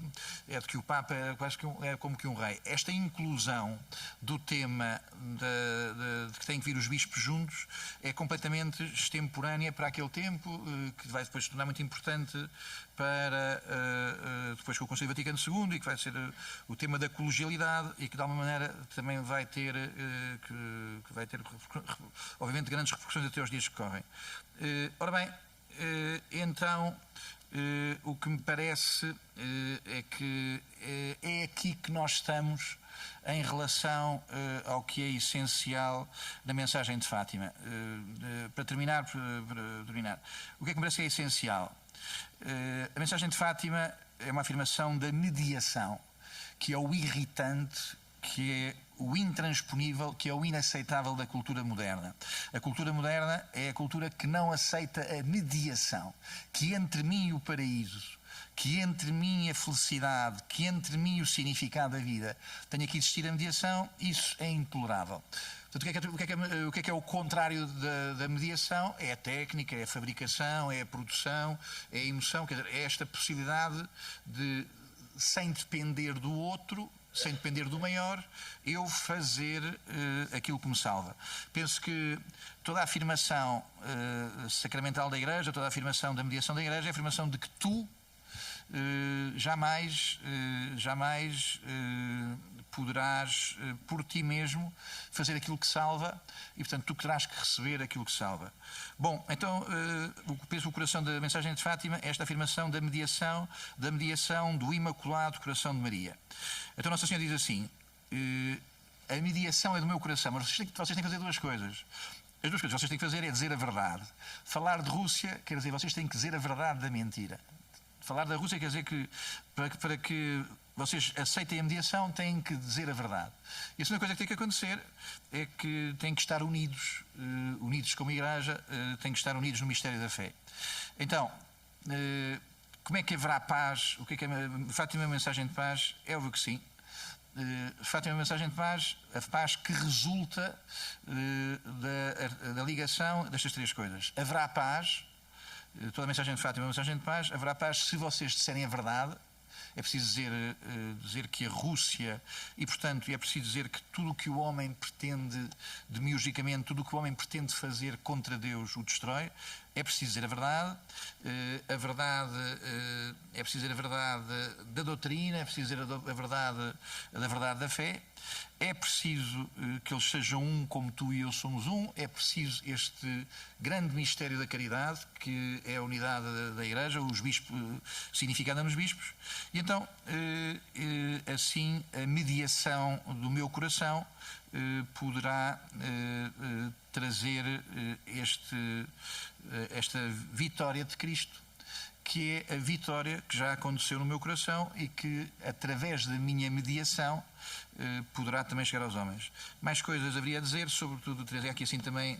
é de que o Papa era quase como que um rei. Esta inclusão do tema de que têm que vir os bispos juntos é completamente extemporânea para aquele tempo, que vai depois se tornar muito importante para depois com o Concílio Vaticano II, e que vai ser o tema da colegialidade, e que de alguma maneira também vai ter obviamente grandes repercussões até aos dias que correm. Ora bem, então o que me parece é que é aqui que nós estamos em relação ao que é essencial na mensagem de Fátima. Para terminar, o que é que me parece que é essencial? A mensagem de Fátima é uma afirmação da mediação, que é o irritante, que é o intransponível, que é o inaceitável da cultura moderna. A cultura moderna é a cultura que não aceita a mediação, que entre mim e o paraíso, que entre mim e a felicidade, que entre mim e o significado da vida tenha que existir a mediação. Isso é intolerável. Portanto, o que é o contrário da mediação? É a técnica, é a fabricação, é a produção, é a emoção, quer dizer, é esta possibilidade de, sem depender do outro, sem depender do maior, eu fazer aquilo que me salva. Penso que toda a afirmação sacramental da Igreja, toda a afirmação da mediação da Igreja é a afirmação de que tu jamais poderás por ti mesmo fazer aquilo que salva, e portanto tu terás que receber aquilo que salva. Bom, então penso o coração da mensagem de Fátima é esta afirmação da mediação do Imaculado Coração de Maria. Então Nossa Senhora diz assim: a mediação é do meu coração, mas vocês têm que fazer duas coisas. As duas coisas que vocês têm que fazer é dizer a verdade. Falar de Rússia quer dizer vocês têm que dizer a verdade da mentira. Falar da Rússia quer dizer que para que vocês aceitem a mediação têm que dizer a verdade. E a segunda coisa que tem que acontecer é que têm que estar unidos como Igreja, têm que estar unidos no mistério da fé. Então, como é que haverá paz? O que é Fátima é uma mensagem de paz? É óbvio que sim. Fátima é uma mensagem de paz, a paz que resulta da ligação destas três coisas. Haverá paz. Toda a mensagem de Fátima é uma mensagem de paz. Haverá paz se vocês disserem a verdade. é preciso dizer que a Rússia, e portanto é preciso dizer que tudo o que o homem pretende, demiurgicamente, tudo o que o homem pretende fazer contra Deus o destrói. É preciso dizer a verdade, é preciso dizer a verdade da doutrina, é preciso dizer a verdade da fé, é preciso que eles sejam um como tu e eu somos um, é preciso este grande mistério da caridade, que é a unidade da Igreja, os bispos, significada nos bispos, e então, assim, a mediação do meu coração poderá trazer esta vitória de Cristo, que é a vitória que já aconteceu no meu coração e que, através da minha mediação, poderá também chegar aos homens. Mais coisas haveria a dizer, sobretudo trazer aqui assim também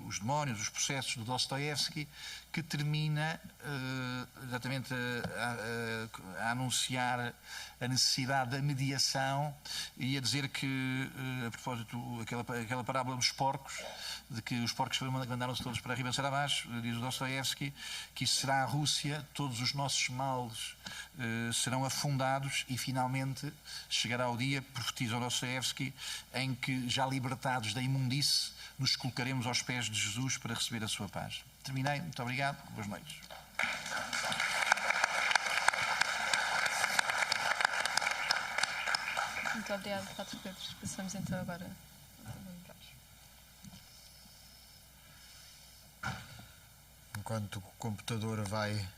os demónios, os processos do Dostoiévski, que termina exatamente a anunciar a necessidade da mediação e a dizer que, a propósito, aquela parábola dos porcos, de que os porcos mandaram-se todos para ribançar abaixo, diz o Dostoiévski, que isso será a Rússia, todos os nossos males serão afundados e finalmente chegará o dia, profetiza o Dostoiévski, em que, já libertados da imundice, nos colocaremos aos pés de Jesus para receber a sua paz. Terminei, muito obrigado, boas noites. Muito obrigada, Padre Pedro. Passamos então agora. Enquanto o computador vai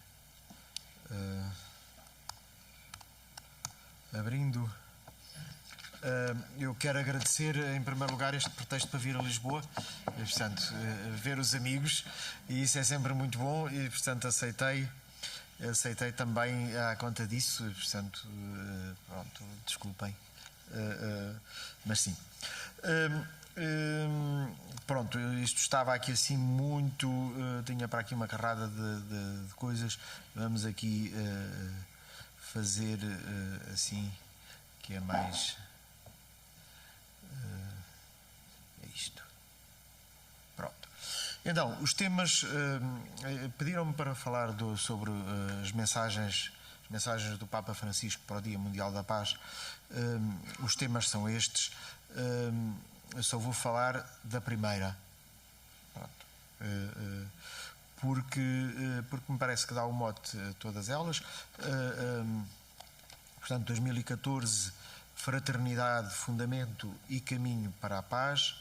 abrindo, eu quero agradecer em primeiro lugar este pretexto para vir a Lisboa e, portanto, ver os amigos, e isso é sempre muito bom, e portanto aceitei também à conta disso, e, portanto, pronto, desculpem, mas sim. Pronto, isto estava aqui assim muito, tinha para aqui uma carrada de coisas. Vamos aqui fazer assim, que é mais é isto. Pronto. Então, os temas, pediram-me para falar sobre as mensagens do Papa Francisco para o Dia Mundial da Paz. Os temas são estes. Eu só vou falar da primeira. Pronto. Porque me parece que dá o mote a todas elas. Portanto, 2014, Fraternidade, Fundamento e Caminho para a Paz.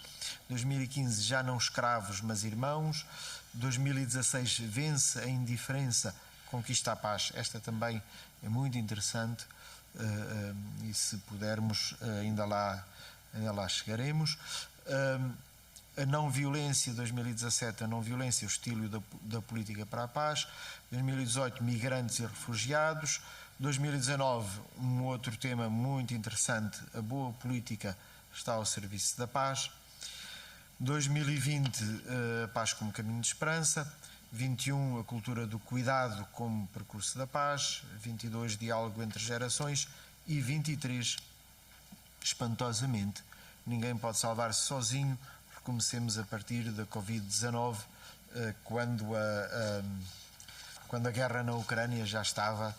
2015, Já não escravos, mas irmãos. 2016, Vence a indiferença, conquista a paz. Esta também é muito interessante, e se pudermos, ainda lá chegaremos. A não violência, 2017, a não violência, o estilo da política para a paz. 2018, migrantes e refugiados. 2019, um outro tema muito interessante, a boa política está ao serviço da paz. 2020, a paz como caminho de esperança. 21, a cultura do cuidado como percurso da paz. 22, diálogo entre gerações. E 23, espantosamente, ninguém pode salvar-se sozinho. Comecemos a partir da Covid-19, quando a guerra na Ucrânia já estava,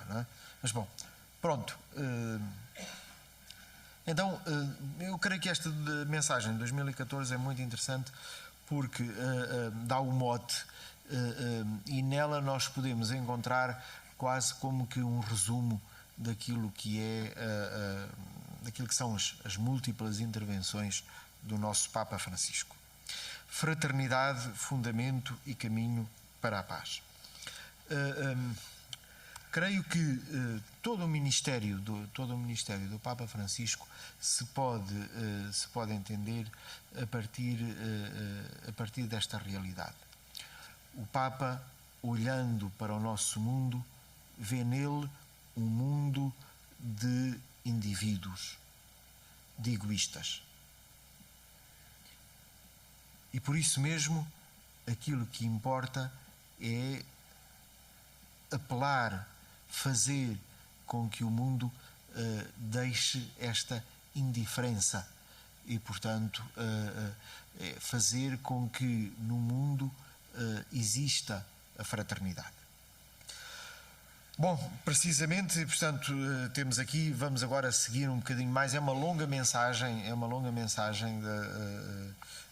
não é? Mas bom, pronto. Então, eu creio que esta mensagem de 2014 é muito interessante, porque dá o mote, e nela nós podemos encontrar quase como que um resumo daquilo que daquilo que são as múltiplas intervenções do nosso Papa Francisco. Fraternidade, fundamento e caminho para a paz. Creio que todo o ministério do Papa Francisco se pode entender a partir desta realidade. O Papa, olhando para o nosso mundo, vê nele um mundo de indivíduos, de egoístas. E por isso mesmo, aquilo que importa é apelar, fazer com que o mundo deixe esta indiferença e, portanto, fazer com que no mundo exista a fraternidade. Bom, precisamente, portanto, temos aqui, vamos agora seguir um bocadinho mais, é uma longa mensagem,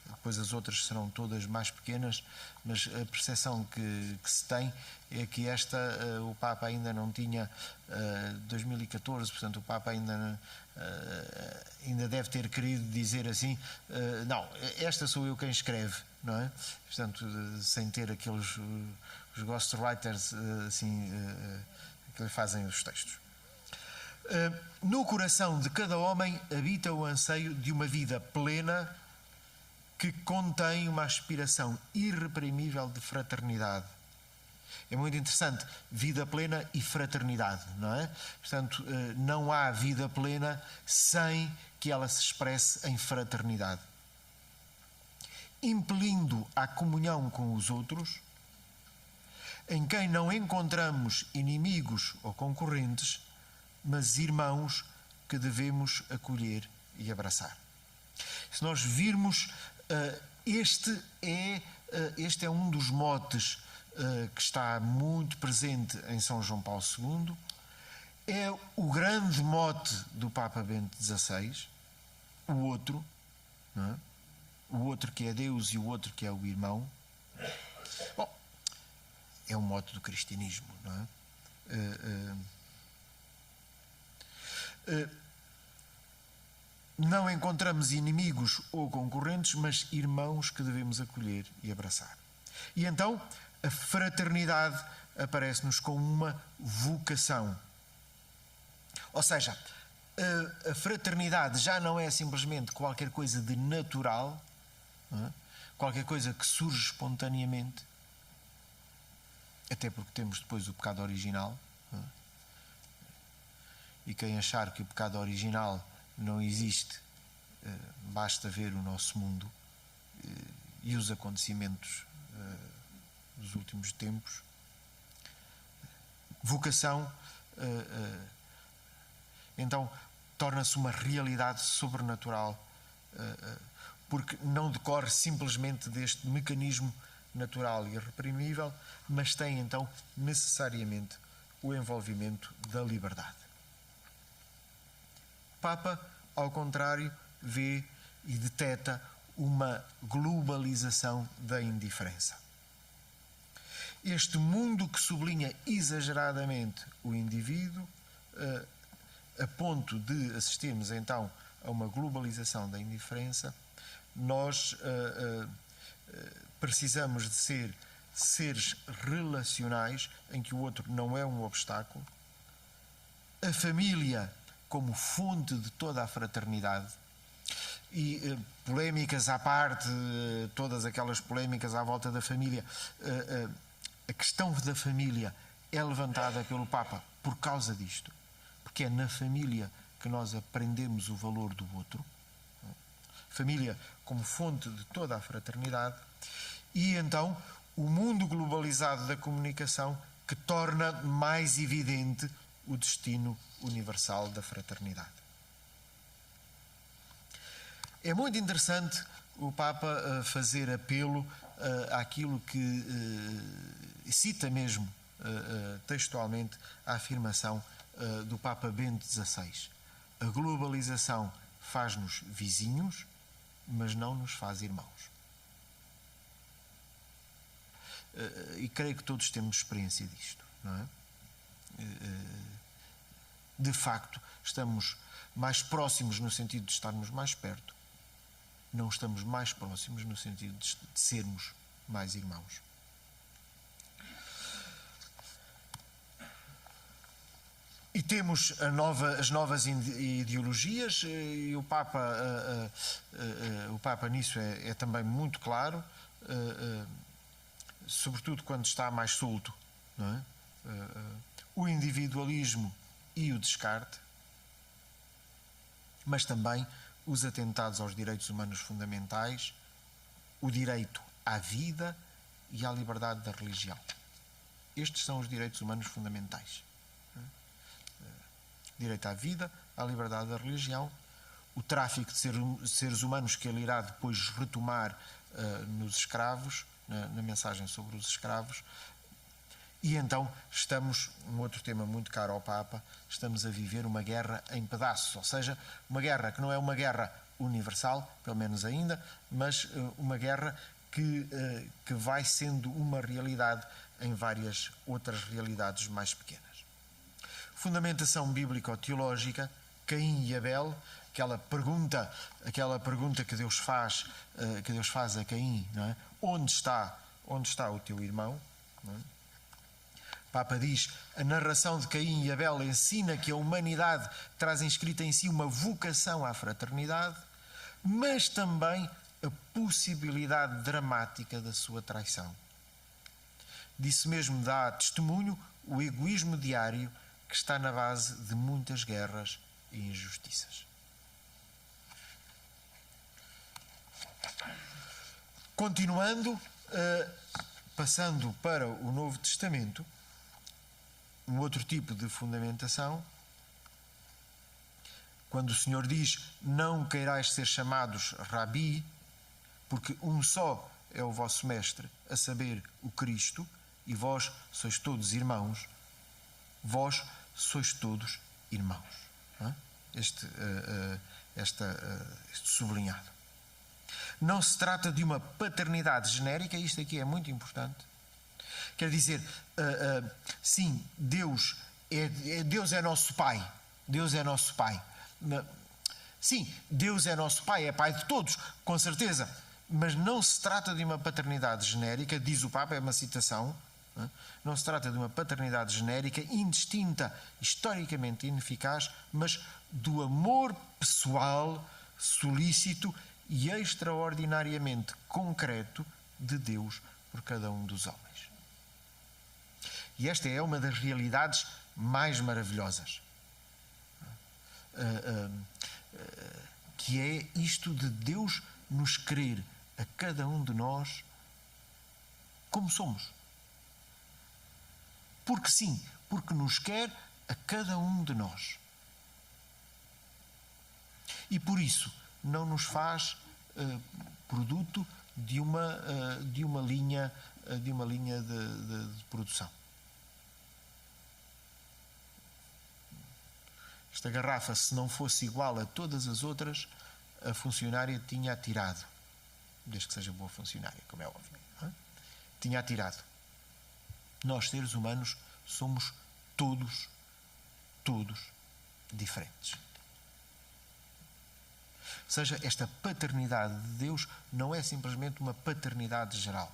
depois as outras serão todas mais pequenas, mas a percepção que se tem é que o Papa ainda não tinha 2014, portanto o Papa ainda deve ter querido dizer assim, não, esta sou eu quem escreve, não é? Portanto, sem ter aqueles os ghostwriters assim, que lhe fazem os textos. No coração de cada homem habita o anseio de uma vida plena que contém uma aspiração irreprimível de fraternidade. É muito interessante, vida plena e fraternidade, não é? Portanto, não há vida plena sem que ela se expresse em fraternidade. Impelindo à comunhão com os outros, em quem não encontramos inimigos ou concorrentes, mas irmãos que devemos acolher e abraçar. Se nós virmos, este é um dos motes que está muito presente em São João Paulo II, é o grande mote do Papa Bento XVI, o outro, não é? O outro que é Deus e o outro que é o irmão. Bom, é o mote do cristianismo, não é? Não encontramos inimigos ou concorrentes, mas irmãos que devemos acolher e abraçar. E então a fraternidade aparece-nos com uma vocação. Ou seja, a fraternidade já não é simplesmente qualquer coisa de natural, não é? Qualquer coisa que surge espontaneamente, até porque temos depois o pecado original, não é? E quem achar que o pecado original não existe, basta ver o nosso mundo e os acontecimentos dos últimos tempos. Vocação, então, torna-se uma realidade sobrenatural, porque não decorre simplesmente deste mecanismo natural e irreprimível, mas tem então necessariamente o envolvimento da liberdade. O Papa, ao contrário, vê e detecta uma globalização da indiferença. Este mundo que sublinha exageradamente o indivíduo, a ponto de assistirmos então a uma globalização da indiferença, nós precisamos de ser seres relacionais em que o outro não é um obstáculo, a família como fonte de toda a fraternidade. E polémicas à parte, todas aquelas polémicas à volta da família, a questão da família é levantada pelo Papa por causa disto, porque é na família que nós aprendemos o valor do outro, família como fonte de toda a fraternidade, e então o mundo globalizado da comunicação que torna mais evidente o destino universal da fraternidade. É muito interessante o Papa fazer apelo àquilo que cita mesmo textualmente a afirmação do Papa Bento XVI. A globalização faz-nos vizinhos, mas não nos faz irmãos. E creio que todos temos experiência disto, não é? De facto, estamos mais próximos no sentido de estarmos mais perto, não estamos mais próximos no sentido de sermos mais irmãos. E temos as novas ideologias, e o Papa nisso é também muito claro, sobretudo quando está mais solto, não é? O individualismo e o descarte, mas também os atentados aos direitos humanos fundamentais, o direito à vida e à liberdade da religião. Estes são os direitos humanos fundamentais. Direito à vida, à liberdade da religião, o tráfico de seres humanos que ele irá depois retomar nos escravos, na mensagem sobre os escravos. E então estamos, um outro tema muito caro ao Papa, estamos a viver uma guerra em pedaços, ou seja, uma guerra que não é uma guerra universal, pelo menos ainda, mas uma guerra que vai sendo uma realidade em várias outras realidades mais pequenas. Fundamentação bíblico-teológica, Caim e Abel, aquela pergunta que Deus faz a Caim, não é? Onde está o teu irmão? Não é? O Papa diz: a narração de Caim e Abel ensina que a humanidade traz inscrita em si uma vocação à fraternidade, mas também a possibilidade dramática da sua traição. Disso mesmo dá testemunho o egoísmo diário que está na base de muitas guerras e injustiças. Continuando, passando para o Novo Testamento, um outro tipo de fundamentação, quando o Senhor diz: não queirais ser chamados Rabi, porque um só é o vosso mestre, a saber, o Cristo, e vós sois todos irmãos. Vós sois todos irmãos. Este sublinhado. Não se trata de uma paternidade genérica, isto aqui é muito importante. Quer dizer, sim, Deus é nosso Pai. Deus é nosso Pai. Sim, Deus é nosso Pai, é Pai de todos, com certeza. Mas não se trata de uma paternidade genérica, diz o Papa, é uma citação. Não se trata de uma paternidade genérica, indistinta, historicamente ineficaz, mas do amor pessoal, solícito e extraordinariamente concreto de Deus por cada um dos homens. E esta é uma das realidades mais maravilhosas, que é isto de Deus nos querer a cada um de nós como somos. Porque sim, porque nos quer a cada um de nós. E por isso não nos faz produto de uma linha de produção. Esta garrafa, se não fosse igual a todas as outras, a funcionária tinha atirado. Desde que seja boa funcionária, como é óbvio. Tinha atirado. Nós, seres humanos, somos todos diferentes. Ou seja, esta paternidade de Deus não é simplesmente uma paternidade geral.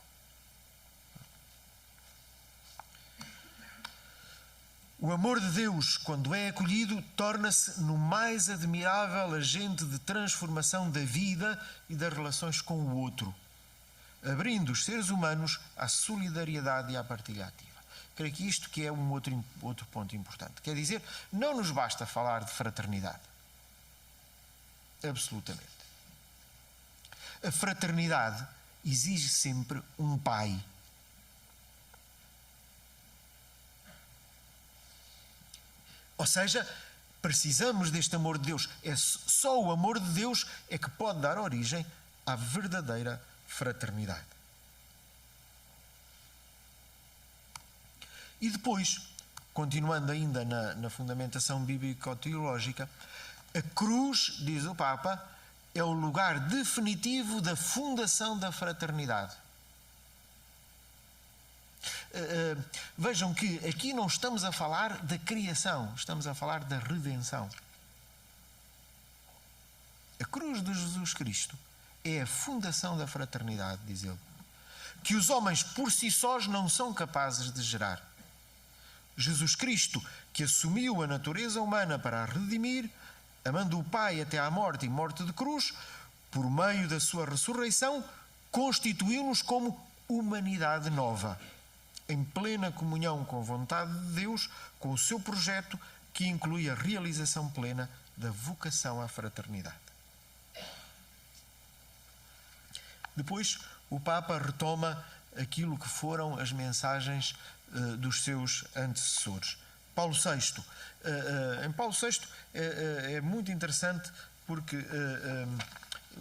O amor de Deus, quando é acolhido, torna-se no mais admirável agente de transformação da vida e das relações com o outro, abrindo os seres humanos à solidariedade e à partilha ativa. Creio que isto que é um outro ponto importante. Quer dizer, não nos basta falar de fraternidade. Absolutamente. A fraternidade exige sempre um pai. Ou seja, precisamos deste amor de Deus. Só o amor de Deus é que pode dar origem à verdadeira fraternidade. E depois, continuando ainda na fundamentação bíblico-teológica, a cruz, diz o Papa, é o lugar definitivo da fundação da fraternidade. Vejam que aqui não estamos a falar da criação, estamos a falar da redenção. A cruz de Jesus Cristo é a fundação da fraternidade, diz ele, que os homens por si sós não são capazes de gerar. Jesus Cristo, que assumiu a natureza humana para a redimir, amando o Pai até à morte e morte de cruz, por meio da sua ressurreição, constituiu-nos como humanidade nova, em plena comunhão com a vontade de Deus, com o seu projeto que inclui a realização plena da vocação à fraternidade. Depois, o Papa retoma aquilo que foram as mensagens dos seus antecessores. Paulo VI. Em Paulo VI é muito interessante porque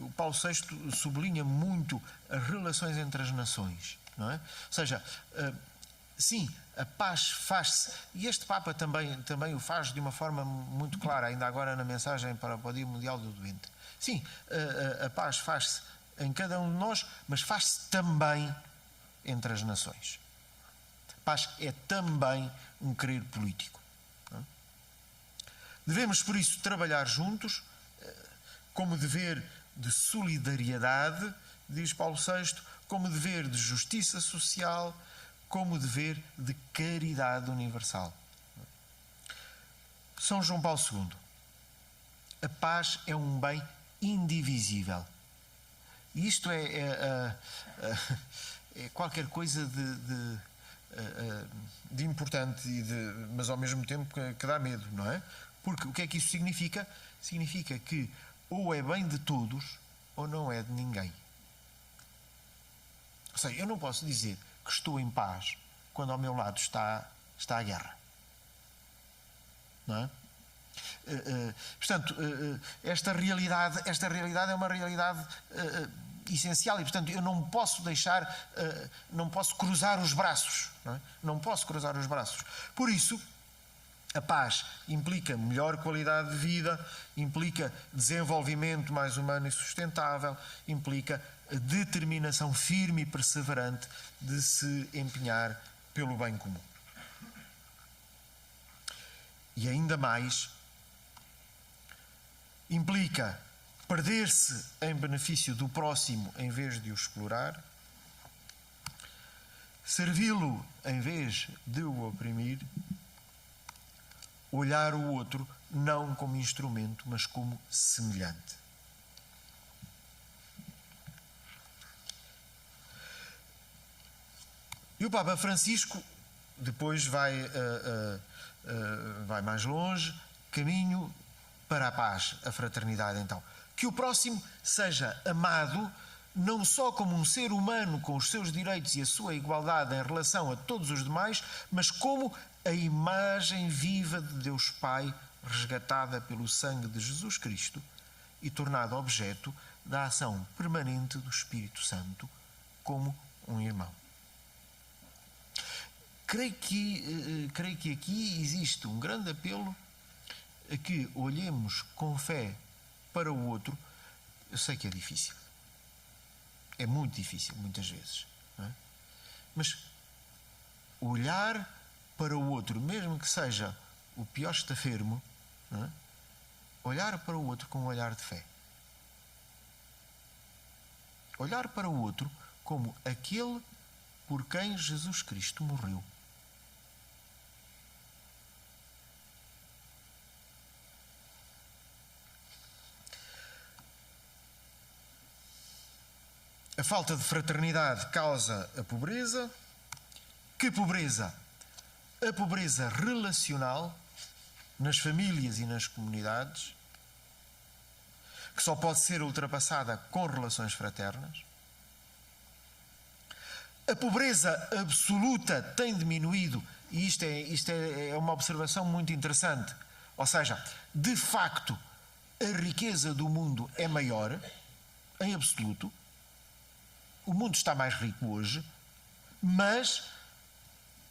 o Paulo VI sublinha muito as relações entre as nações, não é? Ou seja, sim, a paz faz-se, e este Papa também o faz de uma forma muito clara, ainda agora na mensagem para o Dia Mundial do Doente. Sim, a paz faz-se em cada um de nós, mas faz-se também entre as nações. Paz é também um querer político. Não é? Devemos, por isso, trabalhar juntos como dever de solidariedade, diz Paulo VI, como dever de justiça social, como dever de caridade universal. São João Paulo II. A paz é um bem indivisível. E isto é qualquer coisa de importante, mas ao mesmo tempo que dá medo, não é? Porque o que é que isso significa? Significa que ou é bem de todos ou não é de ninguém. Ou seja, eu não posso dizer que estou em paz quando ao meu lado está a guerra. Não é? Portanto, esta realidade é uma realidade essencial e, portanto, eu não posso não posso cruzar os braços. Não é? Não posso cruzar os braços. Por isso, a paz implica melhor qualidade de vida, implica desenvolvimento mais humano e sustentável, implica determinação firme e perseverante de se empenhar pelo bem comum. E ainda mais, implica perder-se em benefício do próximo em vez de o explorar, servi-lo em vez de o oprimir, olhar o outro não como instrumento, mas como semelhante. E o Papa Francisco depois vai mais longe, caminho para a paz, a fraternidade, então. Que o próximo seja amado não só como um ser humano com os seus direitos e a sua igualdade em relação a todos os demais, mas como a imagem viva de Deus Pai, resgatada pelo sangue de Jesus Cristo e tornada objeto da ação permanente do Espírito Santo como um irmão. Creio que aqui existe um grande apelo a que olhemos com fé para o outro. Eu sei que é difícil. É muito difícil, muitas vezes. Não é? Mas olhar para o outro, mesmo que seja o pior estafermo, não é? Olhar para o outro com um olhar de fé. Olhar para o outro como aquele por quem Jesus Cristo morreu. A falta de fraternidade causa a pobreza. Que pobreza? A pobreza relacional nas famílias e nas comunidades, que só pode ser ultrapassada com relações fraternas. A pobreza absoluta tem diminuído, e isto é uma observação muito interessante. Ou seja, de facto, a riqueza do mundo é maior, em absoluto. O mundo está mais rico hoje, mas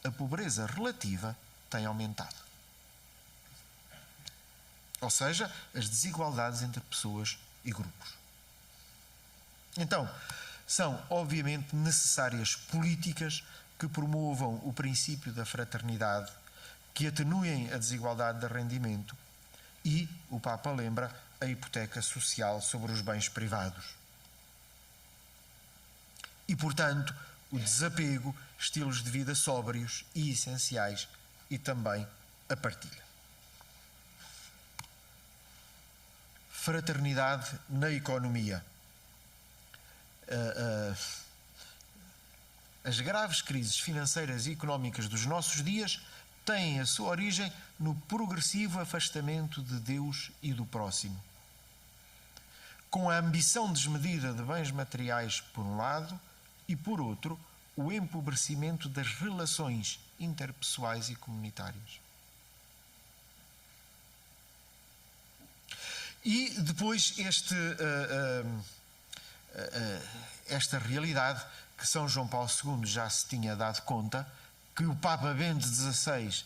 a pobreza relativa tem aumentado. Ou seja, as desigualdades entre pessoas e grupos. Então, são obviamente necessárias políticas que promovam o princípio da fraternidade, que atenuem a desigualdade de rendimento e, o Papa lembra, a hipoteca social sobre os bens privados. E, portanto, o desapego, estilos de vida sóbrios e essenciais e também a partilha. Fraternidade na economia. As graves crises financeiras e económicas dos nossos dias têm a sua origem no progressivo afastamento de Deus e do próximo. Com a ambição desmedida de bens materiais, por um lado, e, por outro, o empobrecimento das relações interpessoais e comunitárias. E depois esta realidade que São João Paulo II já se tinha dado conta, que o Papa Bento XVI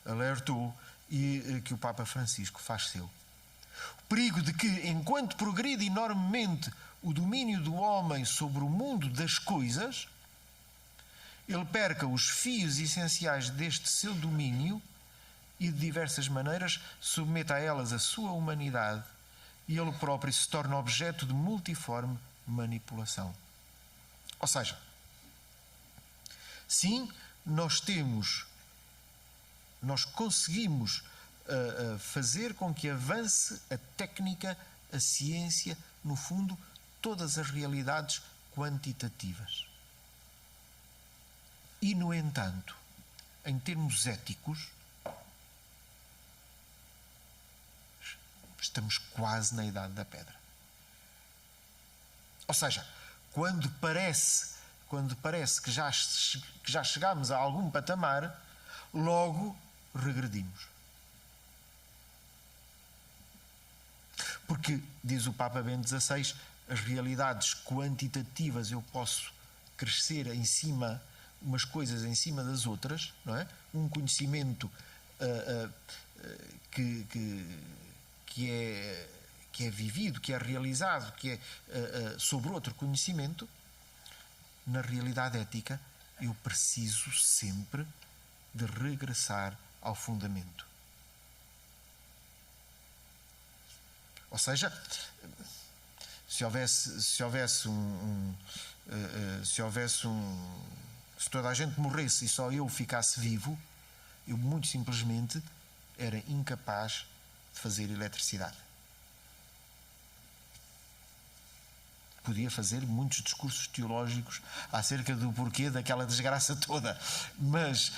alertou e que o Papa Francisco faz seu. O perigo de que, enquanto progride enormemente o domínio do homem sobre o mundo das coisas, ele perca os fios essenciais deste seu domínio e, de diversas maneiras, submeta a elas a sua humanidade e ele próprio se torna objeto de multiforme manipulação. Ou seja, sim, nós conseguimos fazer com que avance a técnica, a ciência, no fundo, todas as realidades quantitativas. E, no entanto, em termos éticos, estamos quase na Idade da Pedra. Ou seja, quando parece que já chegamos a algum patamar, logo regredimos. Porque, diz o Papa Bento XVI, as realidades quantitativas, eu posso crescer em cima, umas coisas em cima das outras, não é? Um conhecimento que é vivido, que é realizado, que é sobre outro conhecimento. Na realidade ética, eu preciso sempre de regressar ao fundamento. Ou seja, se toda a gente morresse e só eu ficasse vivo, eu muito simplesmente era incapaz de fazer eletricidade. Podia fazer muitos discursos teológicos acerca do porquê daquela desgraça toda, mas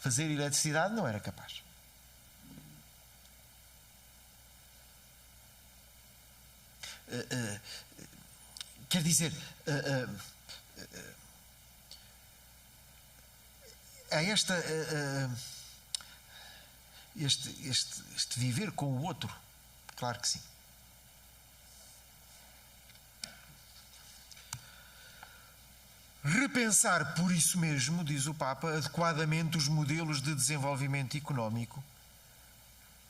fazer eletricidade não era capaz. Quer dizer, este viver com o outro, claro que sim. Repensar, por isso mesmo, diz o Papa, adequadamente os modelos de desenvolvimento económico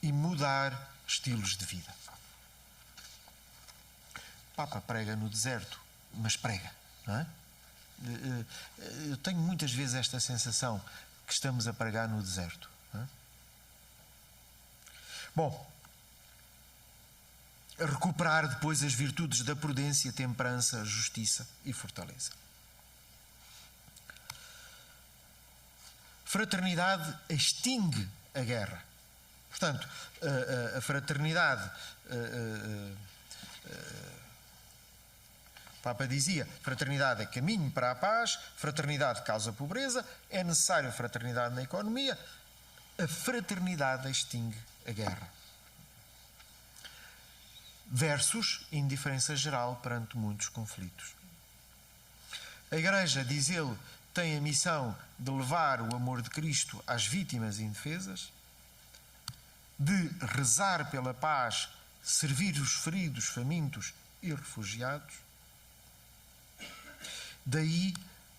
e mudar estilos de vida. O Papa prega no deserto, mas prega, não é? Eu tenho muitas vezes esta sensação que estamos a pregar no deserto. Não é? Bom, recuperar depois as virtudes da prudência, temperança, justiça e fortaleza. Fraternidade extingue a guerra. Portanto, a fraternidade, o Papa dizia, fraternidade é caminho para a paz, fraternidade causa pobreza, é necessário fraternidade na economia, a fraternidade extingue a guerra. Versus indiferença geral perante muitos conflitos. A Igreja, diz ele, tem a missão de levar o amor de Cristo às vítimas indefesas, de rezar pela paz, servir os feridos, famintos e refugiados. Daí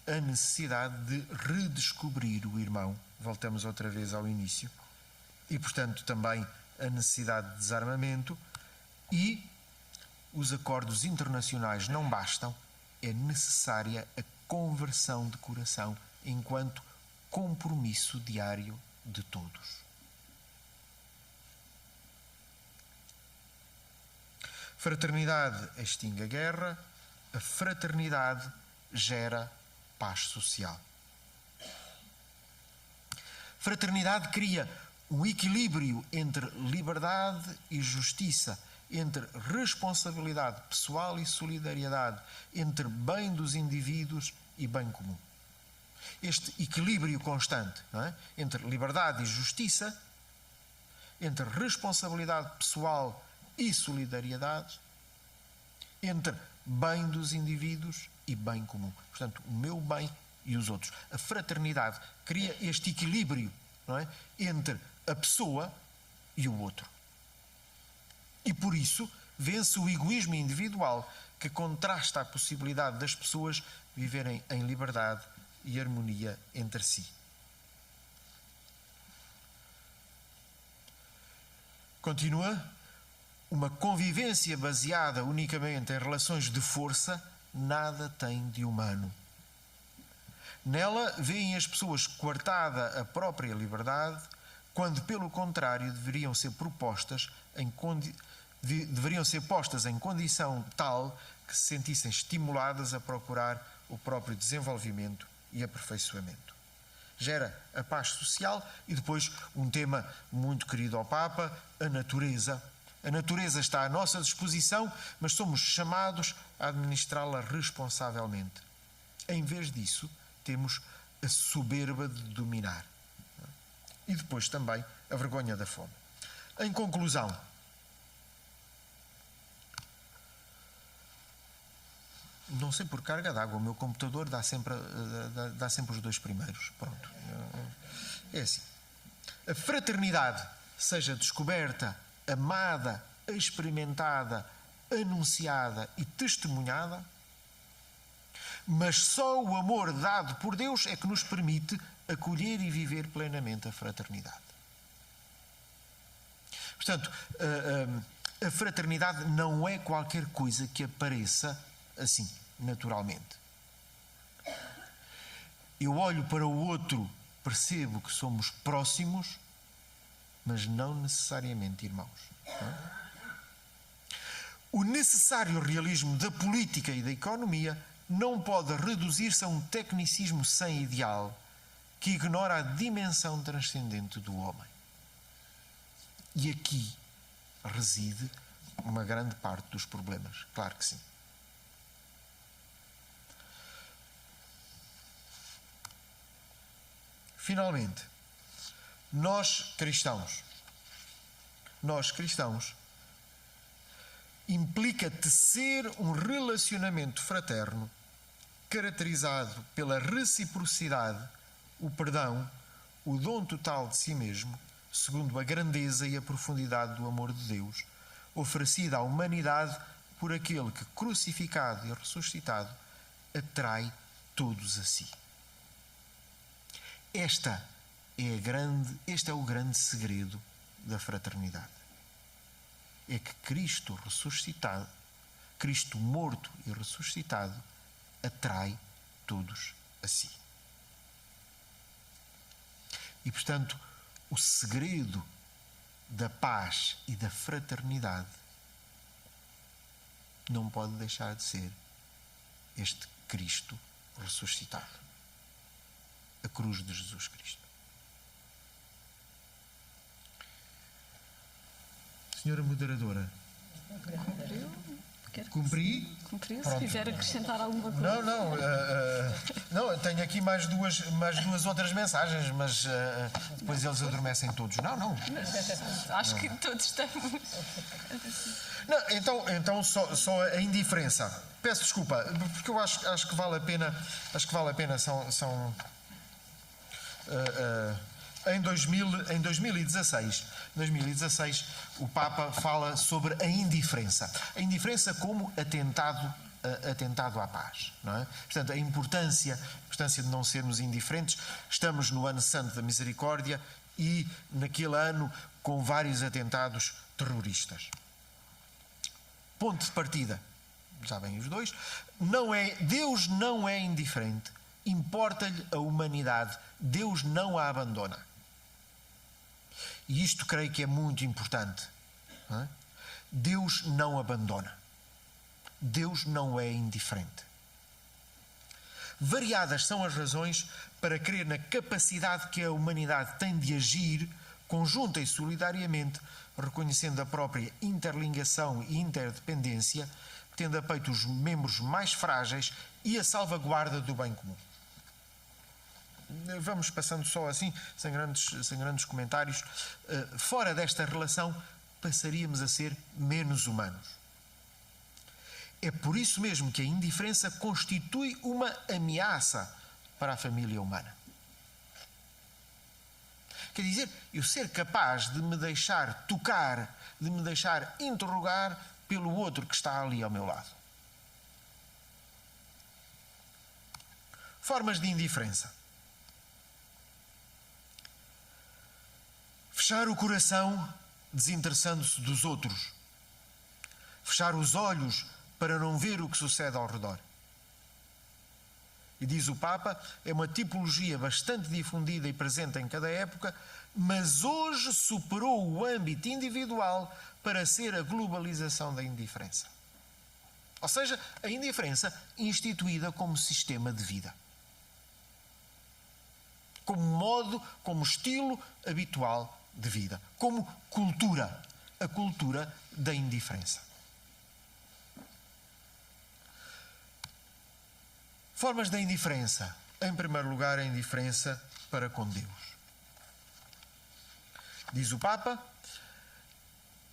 a necessidade de redescobrir o irmão. Voltamos outra vez ao início. E, portanto, também a necessidade de desarmamento. E os acordos internacionais não bastam, é necessária a conversão de coração enquanto compromisso diário de todos. Fraternidade extingue a guerra, a fraternidade gera paz social. Fraternidade cria um equilíbrio entre liberdade e justiça, entre responsabilidade pessoal e solidariedade, entre bem dos indivíduos e bem comum. Este equilíbrio constante, não é? Entre liberdade e justiça, entre responsabilidade pessoal e solidariedade, entre bem dos indivíduos e bem comum. Portanto, o meu bem e os outros. A fraternidade cria este equilíbrio, não é? Entre a pessoa e o outro. E por isso vence o egoísmo individual que contrasta a possibilidade das pessoas viverem em liberdade e harmonia entre si. Continua: uma convivência baseada unicamente em relações de força nada tem de humano. Nela veem as pessoas coartada a própria liberdade, quando, pelo contrário, deveriam ser postas em condição tal que se sentissem estimuladas a procurar o próprio desenvolvimento e aperfeiçoamento. Gera a paz social e depois um tema muito querido ao Papa, a natureza. A natureza está à nossa disposição, mas somos chamados a administrá-la responsavelmente. Em vez disso, temos a soberba de dominar. E depois também a vergonha da fome. Em conclusão, não sei por carga d'água, o meu computador dá sempre os dois primeiros. Pronto. É assim. A fraternidade seja descoberta, amada, experimentada, anunciada e testemunhada, mas só o amor dado por Deus é que nos permite acolher e viver plenamente a fraternidade. Portanto, a fraternidade não é qualquer coisa que apareça assim, naturalmente. Eu olho para o outro, percebo que somos próximos, mas não necessariamente irmãos. Não é? O necessário realismo da política e da economia não pode reduzir-se a um tecnicismo sem ideal que ignora a dimensão transcendente do homem. E aqui reside uma grande parte dos problemas. Claro que sim. Finalmente, nós cristãos, implica tecer um relacionamento fraterno caracterizado pela reciprocidade, o perdão, o dom total de si mesmo, segundo a grandeza e a profundidade do amor de Deus, oferecida à humanidade por aquele que, crucificado e ressuscitado, atrai todos a si. Este é o grande segredo da fraternidade. É que Cristo ressuscitado, Cristo morto e ressuscitado, atrai todos a si. E, portanto, o segredo da paz e da fraternidade não pode deixar de ser este Cristo ressuscitado. A cruz de Jesus Cristo. Senhora moderadora. Cumpri? Cumpriu. Se quiser acrescentar alguma coisa. Não, tenho aqui mais duas outras mensagens, mas depois eles adormecem todos. Não. Acho que todos estamos. Não, então só a indiferença. Peço desculpa, porque eu acho que vale a pena. Acho que vale a pena. Em 2016, o Papa fala sobre a indiferença. A indiferença como atentado à paz. Não é? Portanto, a importância de não sermos indiferentes. Estamos no ano santo da misericórdia e naquele ano com vários atentados terroristas. Ponto de partida, já bem os dois, Deus não é indiferente, importa-lhe a humanidade, Deus não a abandona. E isto creio que é muito importante. Não é? Deus não abandona. Deus não é indiferente. Variadas são as razões para crer na capacidade que a humanidade tem de agir conjunta e solidariamente, reconhecendo a própria interligação e interdependência, tendo a peito os membros mais frágeis e a salvaguarda do bem comum. Vamos passando só assim, sem grandes comentários. Fora desta relação, passaríamos a ser menos humanos. É por isso mesmo que a indiferença constitui uma ameaça para a família humana. Quer dizer, eu ser capaz de me deixar tocar, de me deixar interrogar pelo outro que está ali ao meu lado. Formas de indiferença. Fechar o coração desinteressando-se dos outros. Fechar os olhos para não ver o que sucede ao redor. E diz o Papa, é uma tipologia bastante difundida e presente em cada época, mas hoje superou o âmbito individual para ser a globalização da indiferença. Ou seja, a indiferença instituída como sistema de vida. Como modo, como estilo habitual de vida. Como cultura. A cultura da indiferença. Formas da indiferença. Em primeiro lugar, a indiferença para com Deus. Diz o Papa,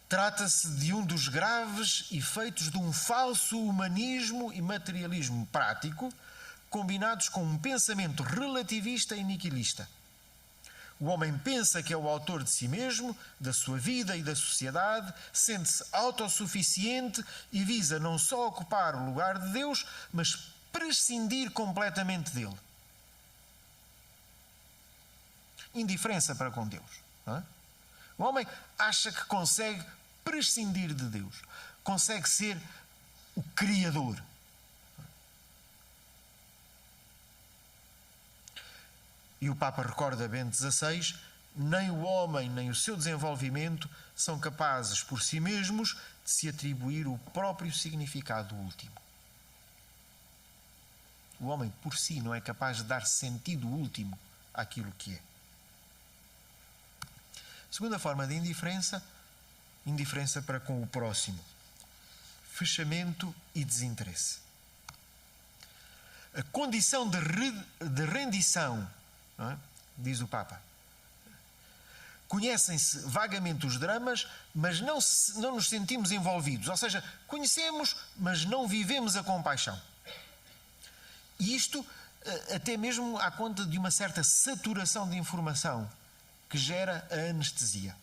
trata-se de um dos graves efeitos de um falso humanismo e materialismo prático, combinados com um pensamento relativista e niquilista. O homem pensa que é o autor de si mesmo, da sua vida e da sociedade, sente-se autossuficiente e visa não só ocupar o lugar de Deus, mas prescindir completamente dele. Indiferença para com Deus. Não é? O homem acha que consegue prescindir de Deus. Consegue ser o Criador. E o Papa recorda Bento XVI, nem o homem nem o seu desenvolvimento são capazes por si mesmos de se atribuir o próprio significado último. O homem por si não é capaz de dar sentido último àquilo que é. Segunda forma de indiferença, indiferença para com o próximo. Fechamento e desinteresse. A condição de rendição, não é? Diz o Papa. Conhecem-se vagamente os dramas, mas não nos sentimos envolvidos. Ou seja, conhecemos, mas não vivemos a compaixão. E isto até mesmo à conta de uma certa saturação de informação que gera a anestesia.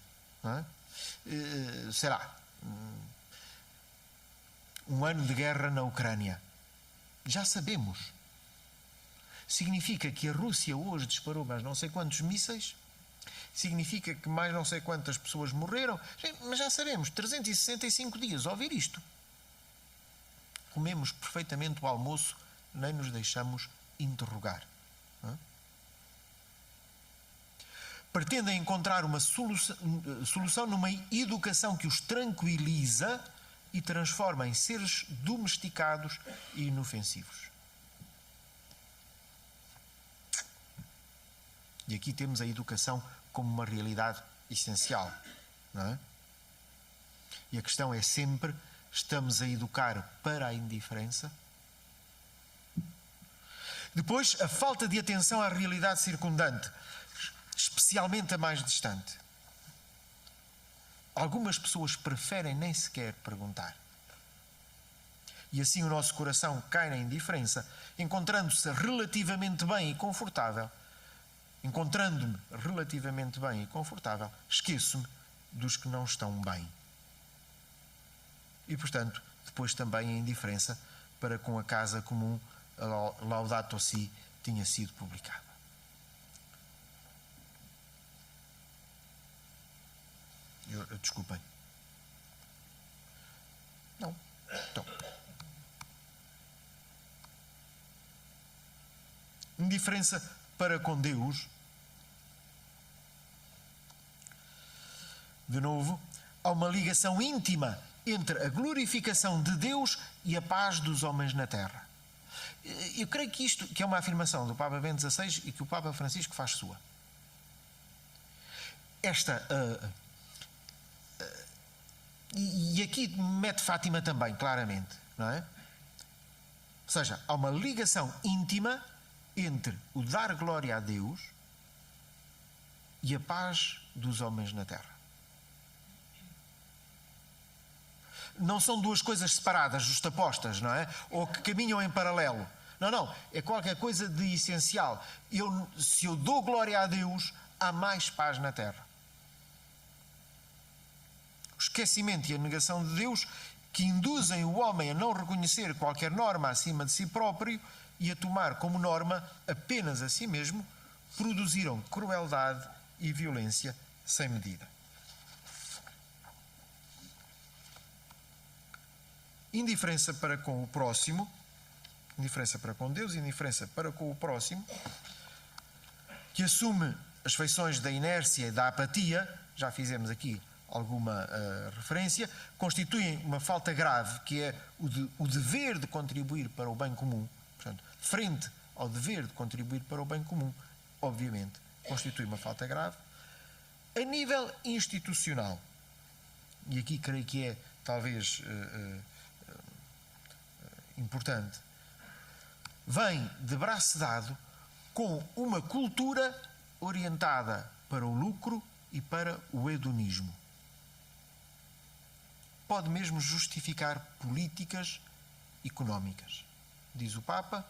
Não é? Será um ano de guerra na Ucrânia. Já sabemos. Significa que a Rússia hoje disparou mais não sei quantos mísseis. Significa que mais não sei quantas pessoas morreram. Mas já sabemos, 365 dias a ouvir isto. Comemos perfeitamente o almoço, nem nos deixamos interrogar. Não é? Pretendem encontrar uma solução numa educação que os tranquiliza e transforma em seres domesticados e inofensivos. E aqui temos a educação como uma realidade essencial, não é? E a questão é sempre, estamos a educar para a indiferença? Depois, a falta de atenção à realidade circundante, especialmente a mais distante. Algumas pessoas preferem nem sequer perguntar. E assim o nosso coração cai na indiferença, encontrando-se relativamente bem e confortável. Encontrando-me relativamente bem e confortável, esqueço-me dos que não estão bem. E, portanto, depois também a indiferença para com a casa comum, a Laudato Si, tinha sido publicada. Desculpem. Não. Então. Indiferença para com Deus. De novo, há uma ligação íntima entre a glorificação de Deus e a paz dos homens na terra. Eu creio que isto que é uma afirmação do Papa Bento XVI e que o Papa Francisco faz sua. E aqui mete Fátima também, claramente, não é? Ou seja, há uma ligação íntima entre o dar glória a Deus e a paz dos homens na terra. Não são duas coisas separadas, justapostas, não é? Ou que caminham em paralelo. Não. É qualquer coisa de essencial. Se eu dou glória a Deus, há mais paz na terra. O esquecimento e a negação de Deus que induzem o homem a não reconhecer qualquer norma acima de si próprio e a tomar como norma apenas a si mesmo, produziram crueldade e violência sem medida. Indiferença para com o próximo, indiferença para com Deus, indiferença para com o próximo, que assume as feições da inércia e da apatia, já fizemos aqui alguma referência, constituem uma falta grave, que é o dever de contribuir para o bem comum. Portanto, frente ao dever de contribuir para o bem comum, obviamente, constitui uma falta grave. A nível institucional, e aqui creio que é talvez importante, vem de braço dado com uma cultura orientada para o lucro e para o hedonismo. Pode mesmo justificar políticas económicas. Diz o Papa,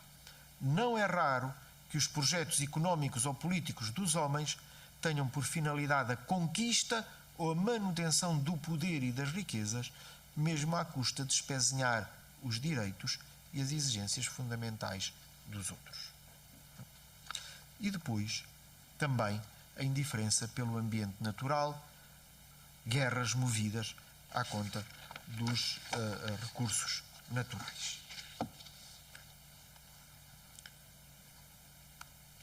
não é raro que os projetos económicos ou políticos dos homens tenham por finalidade a conquista ou a manutenção do poder e das riquezas, mesmo à custa de espezinhar os direitos e as exigências fundamentais dos outros. E depois, também, a indiferença pelo ambiente natural, guerras movidas à conta dos recursos naturais.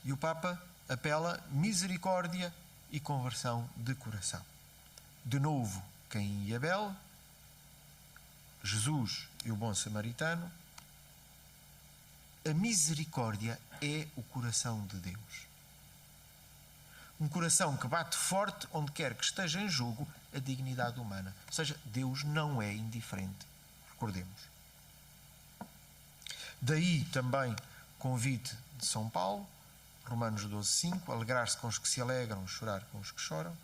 E o Papa apela misericórdia e conversão de coração. De novo, Caim e Abel, Jesus e o bom samaritano. A misericórdia é o coração de Deus. Um coração que bate forte onde quer que esteja em jogo a dignidade humana. Ou seja, Deus não é indiferente. Recordemos. Daí também convite de São Paulo, Romanos 12:5, alegrar-se com os que se alegram, chorar com os que choram.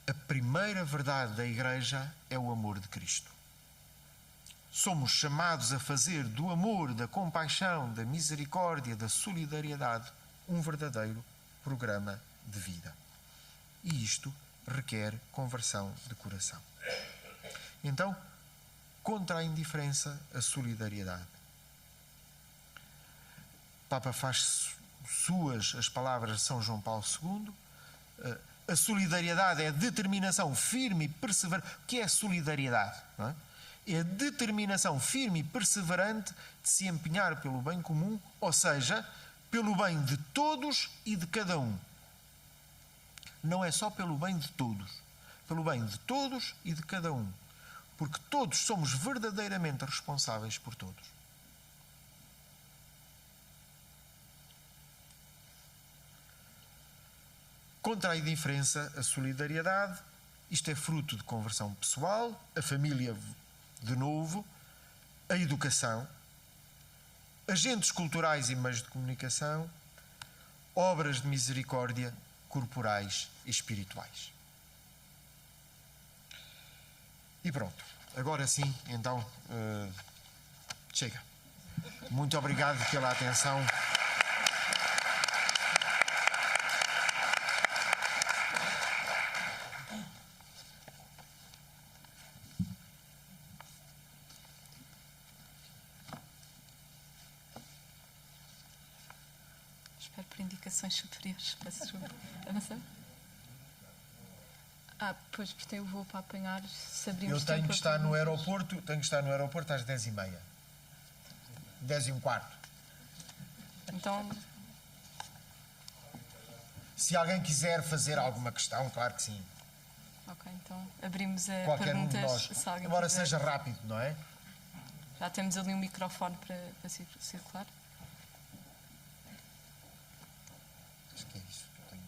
A primeira verdade da Igreja é o amor de Cristo. Somos chamados a fazer do amor, da compaixão, da misericórdia, da solidariedade, um verdadeiro programa de vida. E isto requer conversão de coração. Então, contra a indiferença, a solidariedade. O Papa faz suas as palavras de São João Paulo II. A solidariedade é a determinação firme e perseverante. O que é solidariedade? Não é? É a determinação firme e perseverante de se empenhar pelo bem comum, ou seja, pelo bem de todos e de cada um. Não é só pelo bem de todos, pelo bem de todos e de cada um. Porque todos somos verdadeiramente responsáveis por todos. Contra a indiferença, a solidariedade. Isto é fruto de conversão pessoal, a família de novo, a educação, agentes culturais e meios de comunicação, obras de misericórdia corporais e espirituais. E pronto. Agora sim, então, chega. Muito obrigado pela atenção. Espero por indicações superiores. Peço desculpa. Avançamos? Pois, porque eu vou para apanhar, se abrimos Eu tenho tempo que estar para no perguntas. aeroporto às 10h30. 10h15. Então, Se alguém quiser fazer alguma questão, claro que sim. ok, então abrimos a Qualquer um de perguntas. nós. Se alguém Embora quiser. seja rápido, não é? Já temos ali um microfone para circular. Acho que é isso que eu tenho.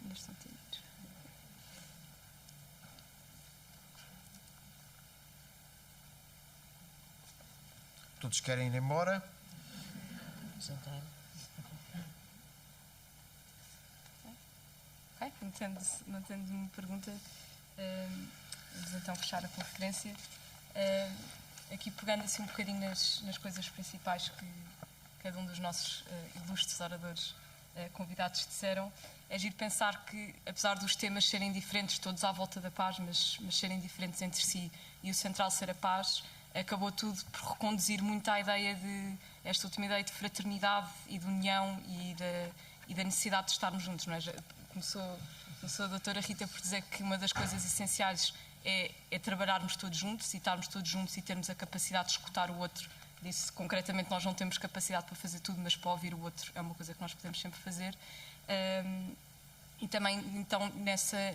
Bastante tímidos. Todos querem ir embora. Ok, mantendo uma pergunta. vamos então fechar a conferência. Aqui pegando assim um bocadinho nas coisas principais que cada um dos nossos ilustres oradores convidados disseram, é giro pensar que, apesar dos temas serem diferentes, todos à volta da paz, mas serem diferentes entre si, e o central ser a paz, acabou tudo por reconduzir muito à ideia de, esta última ideia de fraternidade e de união e da necessidade de estarmos juntos, não é? Começou a doutora Rita por dizer que uma das coisas essenciais é trabalharmos todos juntos e estarmos todos juntos e termos a capacidade de escutar o outro. Disse, concretamente, nós não temos capacidade para fazer tudo, mas para ouvir o outro é uma coisa que nós podemos sempre fazer. E também, então,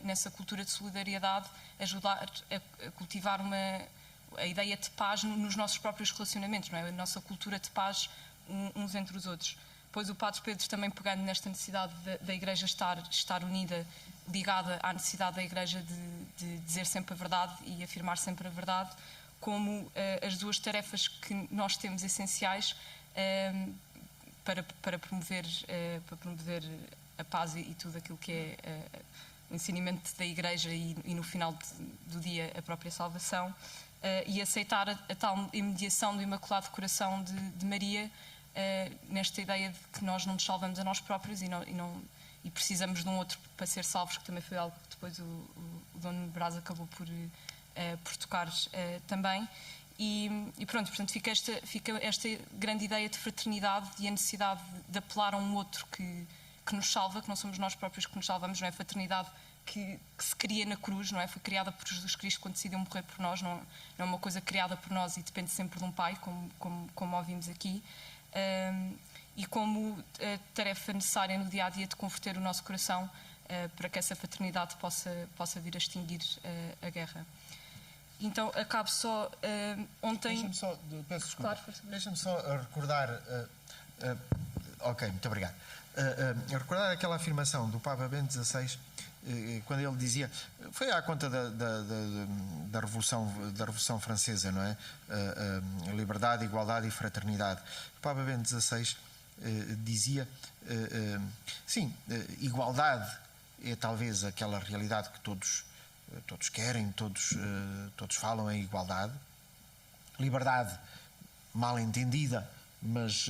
nessa cultura de solidariedade, ajudar a cultivar a ideia de paz nos nossos próprios relacionamentos, não é? A nossa cultura de paz uns entre os outros. Depois o Padre Pedro também pegando nesta necessidade da Igreja estar unida, ligada à necessidade da Igreja de dizer sempre a verdade e afirmar sempre a verdade, como as duas tarefas que nós temos essenciais para promover a paz e tudo aquilo que é o ensinamento da Igreja e no final do dia a própria salvação, e aceitar a tal imediação do Imaculado Coração de Maria, nesta ideia de que nós não nos salvamos a nós próprios e precisamos de um outro para ser salvos, que também foi algo que depois o Dom Brás acabou por tocar também. E pronto, portanto, fica esta grande ideia de fraternidade e a necessidade de apelar a um outro que nos salva, que não somos nós próprios que nos salvamos, não é? A fraternidade que se cria na cruz, não é? Foi criada por Jesus Cristo quando decidiu morrer por nós, não é uma coisa criada por nós e depende sempre de um pai, como ouvimos aqui. E como tarefa necessária no dia-a-dia de converter o nosso coração para que essa fraternidade possa vir a extinguir a guerra. Então, acabo só ontem... Deixa-me só, peço desculpa, claro, deixa-me só recordar... ok, muito obrigado. Recordar aquela afirmação do Papa Bento XVI, quando ele dizia, foi à conta da Revolução Francesa, não é? Liberdade, igualdade e fraternidade. O Papa Bento XVI dizia, sim, igualdade é talvez aquela realidade que todos querem, todos falam em igualdade. Liberdade, mal entendida, mas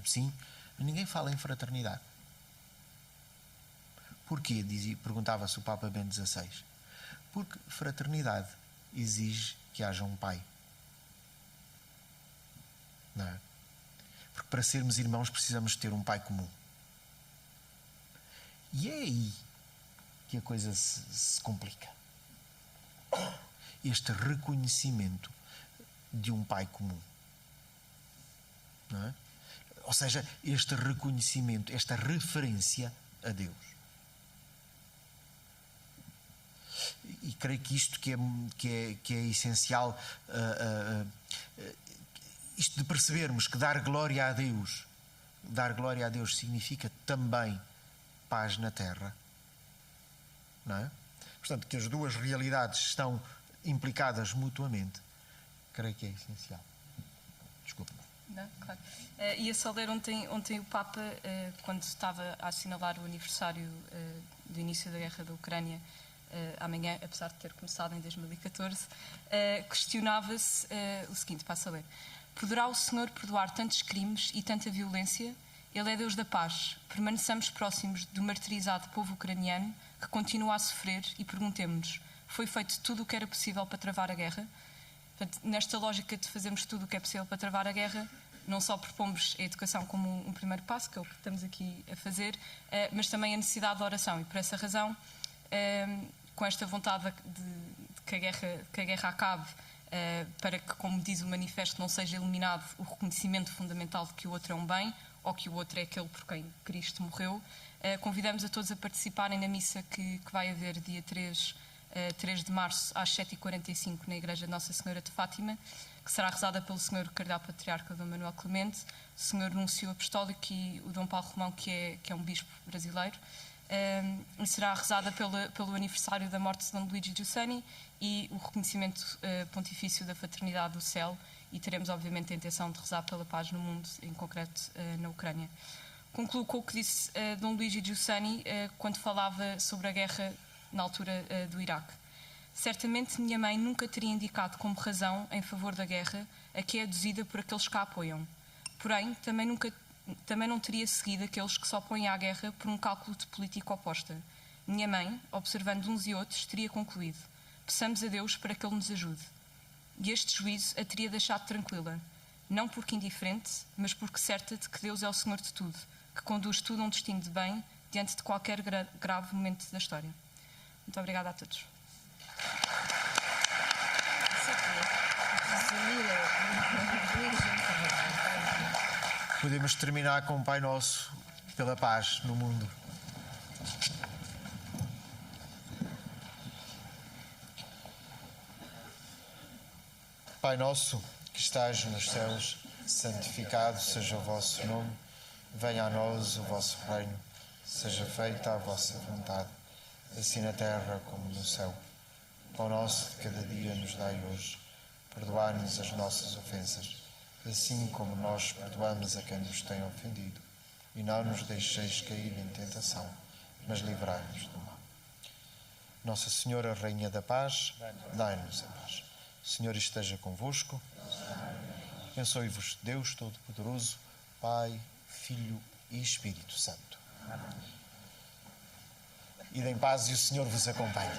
sim, ninguém fala em fraternidade. Porquê? Perguntava-se o Papa Bento XVI. Porque fraternidade exige que haja um pai. Não é? Porque para sermos irmãos precisamos ter um pai comum. E é aí que a coisa se complica. Este reconhecimento de um pai comum. Não é? Ou seja, este reconhecimento, esta referência a Deus. E creio que isto que é essencial, isto de percebermos que dar glória a Deus significa também paz na terra, não é? Portanto, que as duas realidades estão implicadas mutuamente, creio que é essencial. Desculpe. Não, claro. Ia só ler ontem o Papa, quando estava a assinalar o aniversário do início da guerra da Ucrânia, amanhã, apesar de ter começado em 2014, questionava-se o seguinte, passo a ler. Poderá o Senhor perdoar tantos crimes e tanta violência? Ele é Deus da paz. Permaneçamos próximos do martirizado povo ucraniano que continua a sofrer e perguntemos-nos, foi feito tudo o que era possível para travar a guerra? Portanto, nesta lógica de fazermos tudo o que é possível para travar a guerra, não só propomos a educação como um primeiro passo, que é o que estamos aqui a fazer, mas também a necessidade de oração. E por essa razão, com esta vontade de que a guerra acabe, para que, como diz o manifesto, não seja eliminado o reconhecimento fundamental de que o outro é um bem, ou que o outro é aquele por quem Cristo morreu, convidamos a todos a participarem na missa que vai haver dia 3 de março às 7h45 na Igreja de Nossa Senhora de Fátima, que será rezada pelo Sr. Cardeal Patriarca Dom Manuel Clemente, o Sr. Núncio Apostólico e o Dom Paulo Romão, que é um bispo brasileiro. E será rezada pelo aniversário da morte de Dom Luigi Giussani e o reconhecimento pontifício da fraternidade do céu, e teremos obviamente a intenção de rezar pela paz no mundo, em concreto na Ucrânia. Concluo com o que disse Dom Luigi Giussani quando falava sobre a guerra na altura do Iraque. Certamente minha mãe nunca teria indicado como razão em favor da guerra a que é aduzida por aqueles que a apoiam. Porém, também não teria seguido aqueles que se opõem à guerra por um cálculo de política oposta. Minha mãe, observando uns e outros, teria concluído: peçamos a Deus para que Ele nos ajude. E este juízo a teria deixado tranquila, não porque indiferente, mas porque certa de que Deus é o Senhor de tudo, que conduz tudo a um destino de bem diante de qualquer grave momento da história. Muito obrigada a todos. Podemos terminar com o Pai Nosso pela paz no mundo. Pai nosso, que estás nos céus, santificado seja o vosso nome. Venha a nós o vosso reino. Seja feita a vossa vontade, assim na terra como no céu. O pão nosso de cada dia nos dai hoje. Perdoai-nos as nossas ofensas, assim como nós perdoamos a quem nos tem ofendido. E não nos deixeis cair em tentação, mas livrai-nos do mal. Nossa Senhora, Rainha da Paz, dai-nos a paz. O Senhor esteja convosco. Abençoe-vos Deus Todo-Poderoso, Pai, Filho e Espírito Santo. Ide em paz e o Senhor vos acompanhe.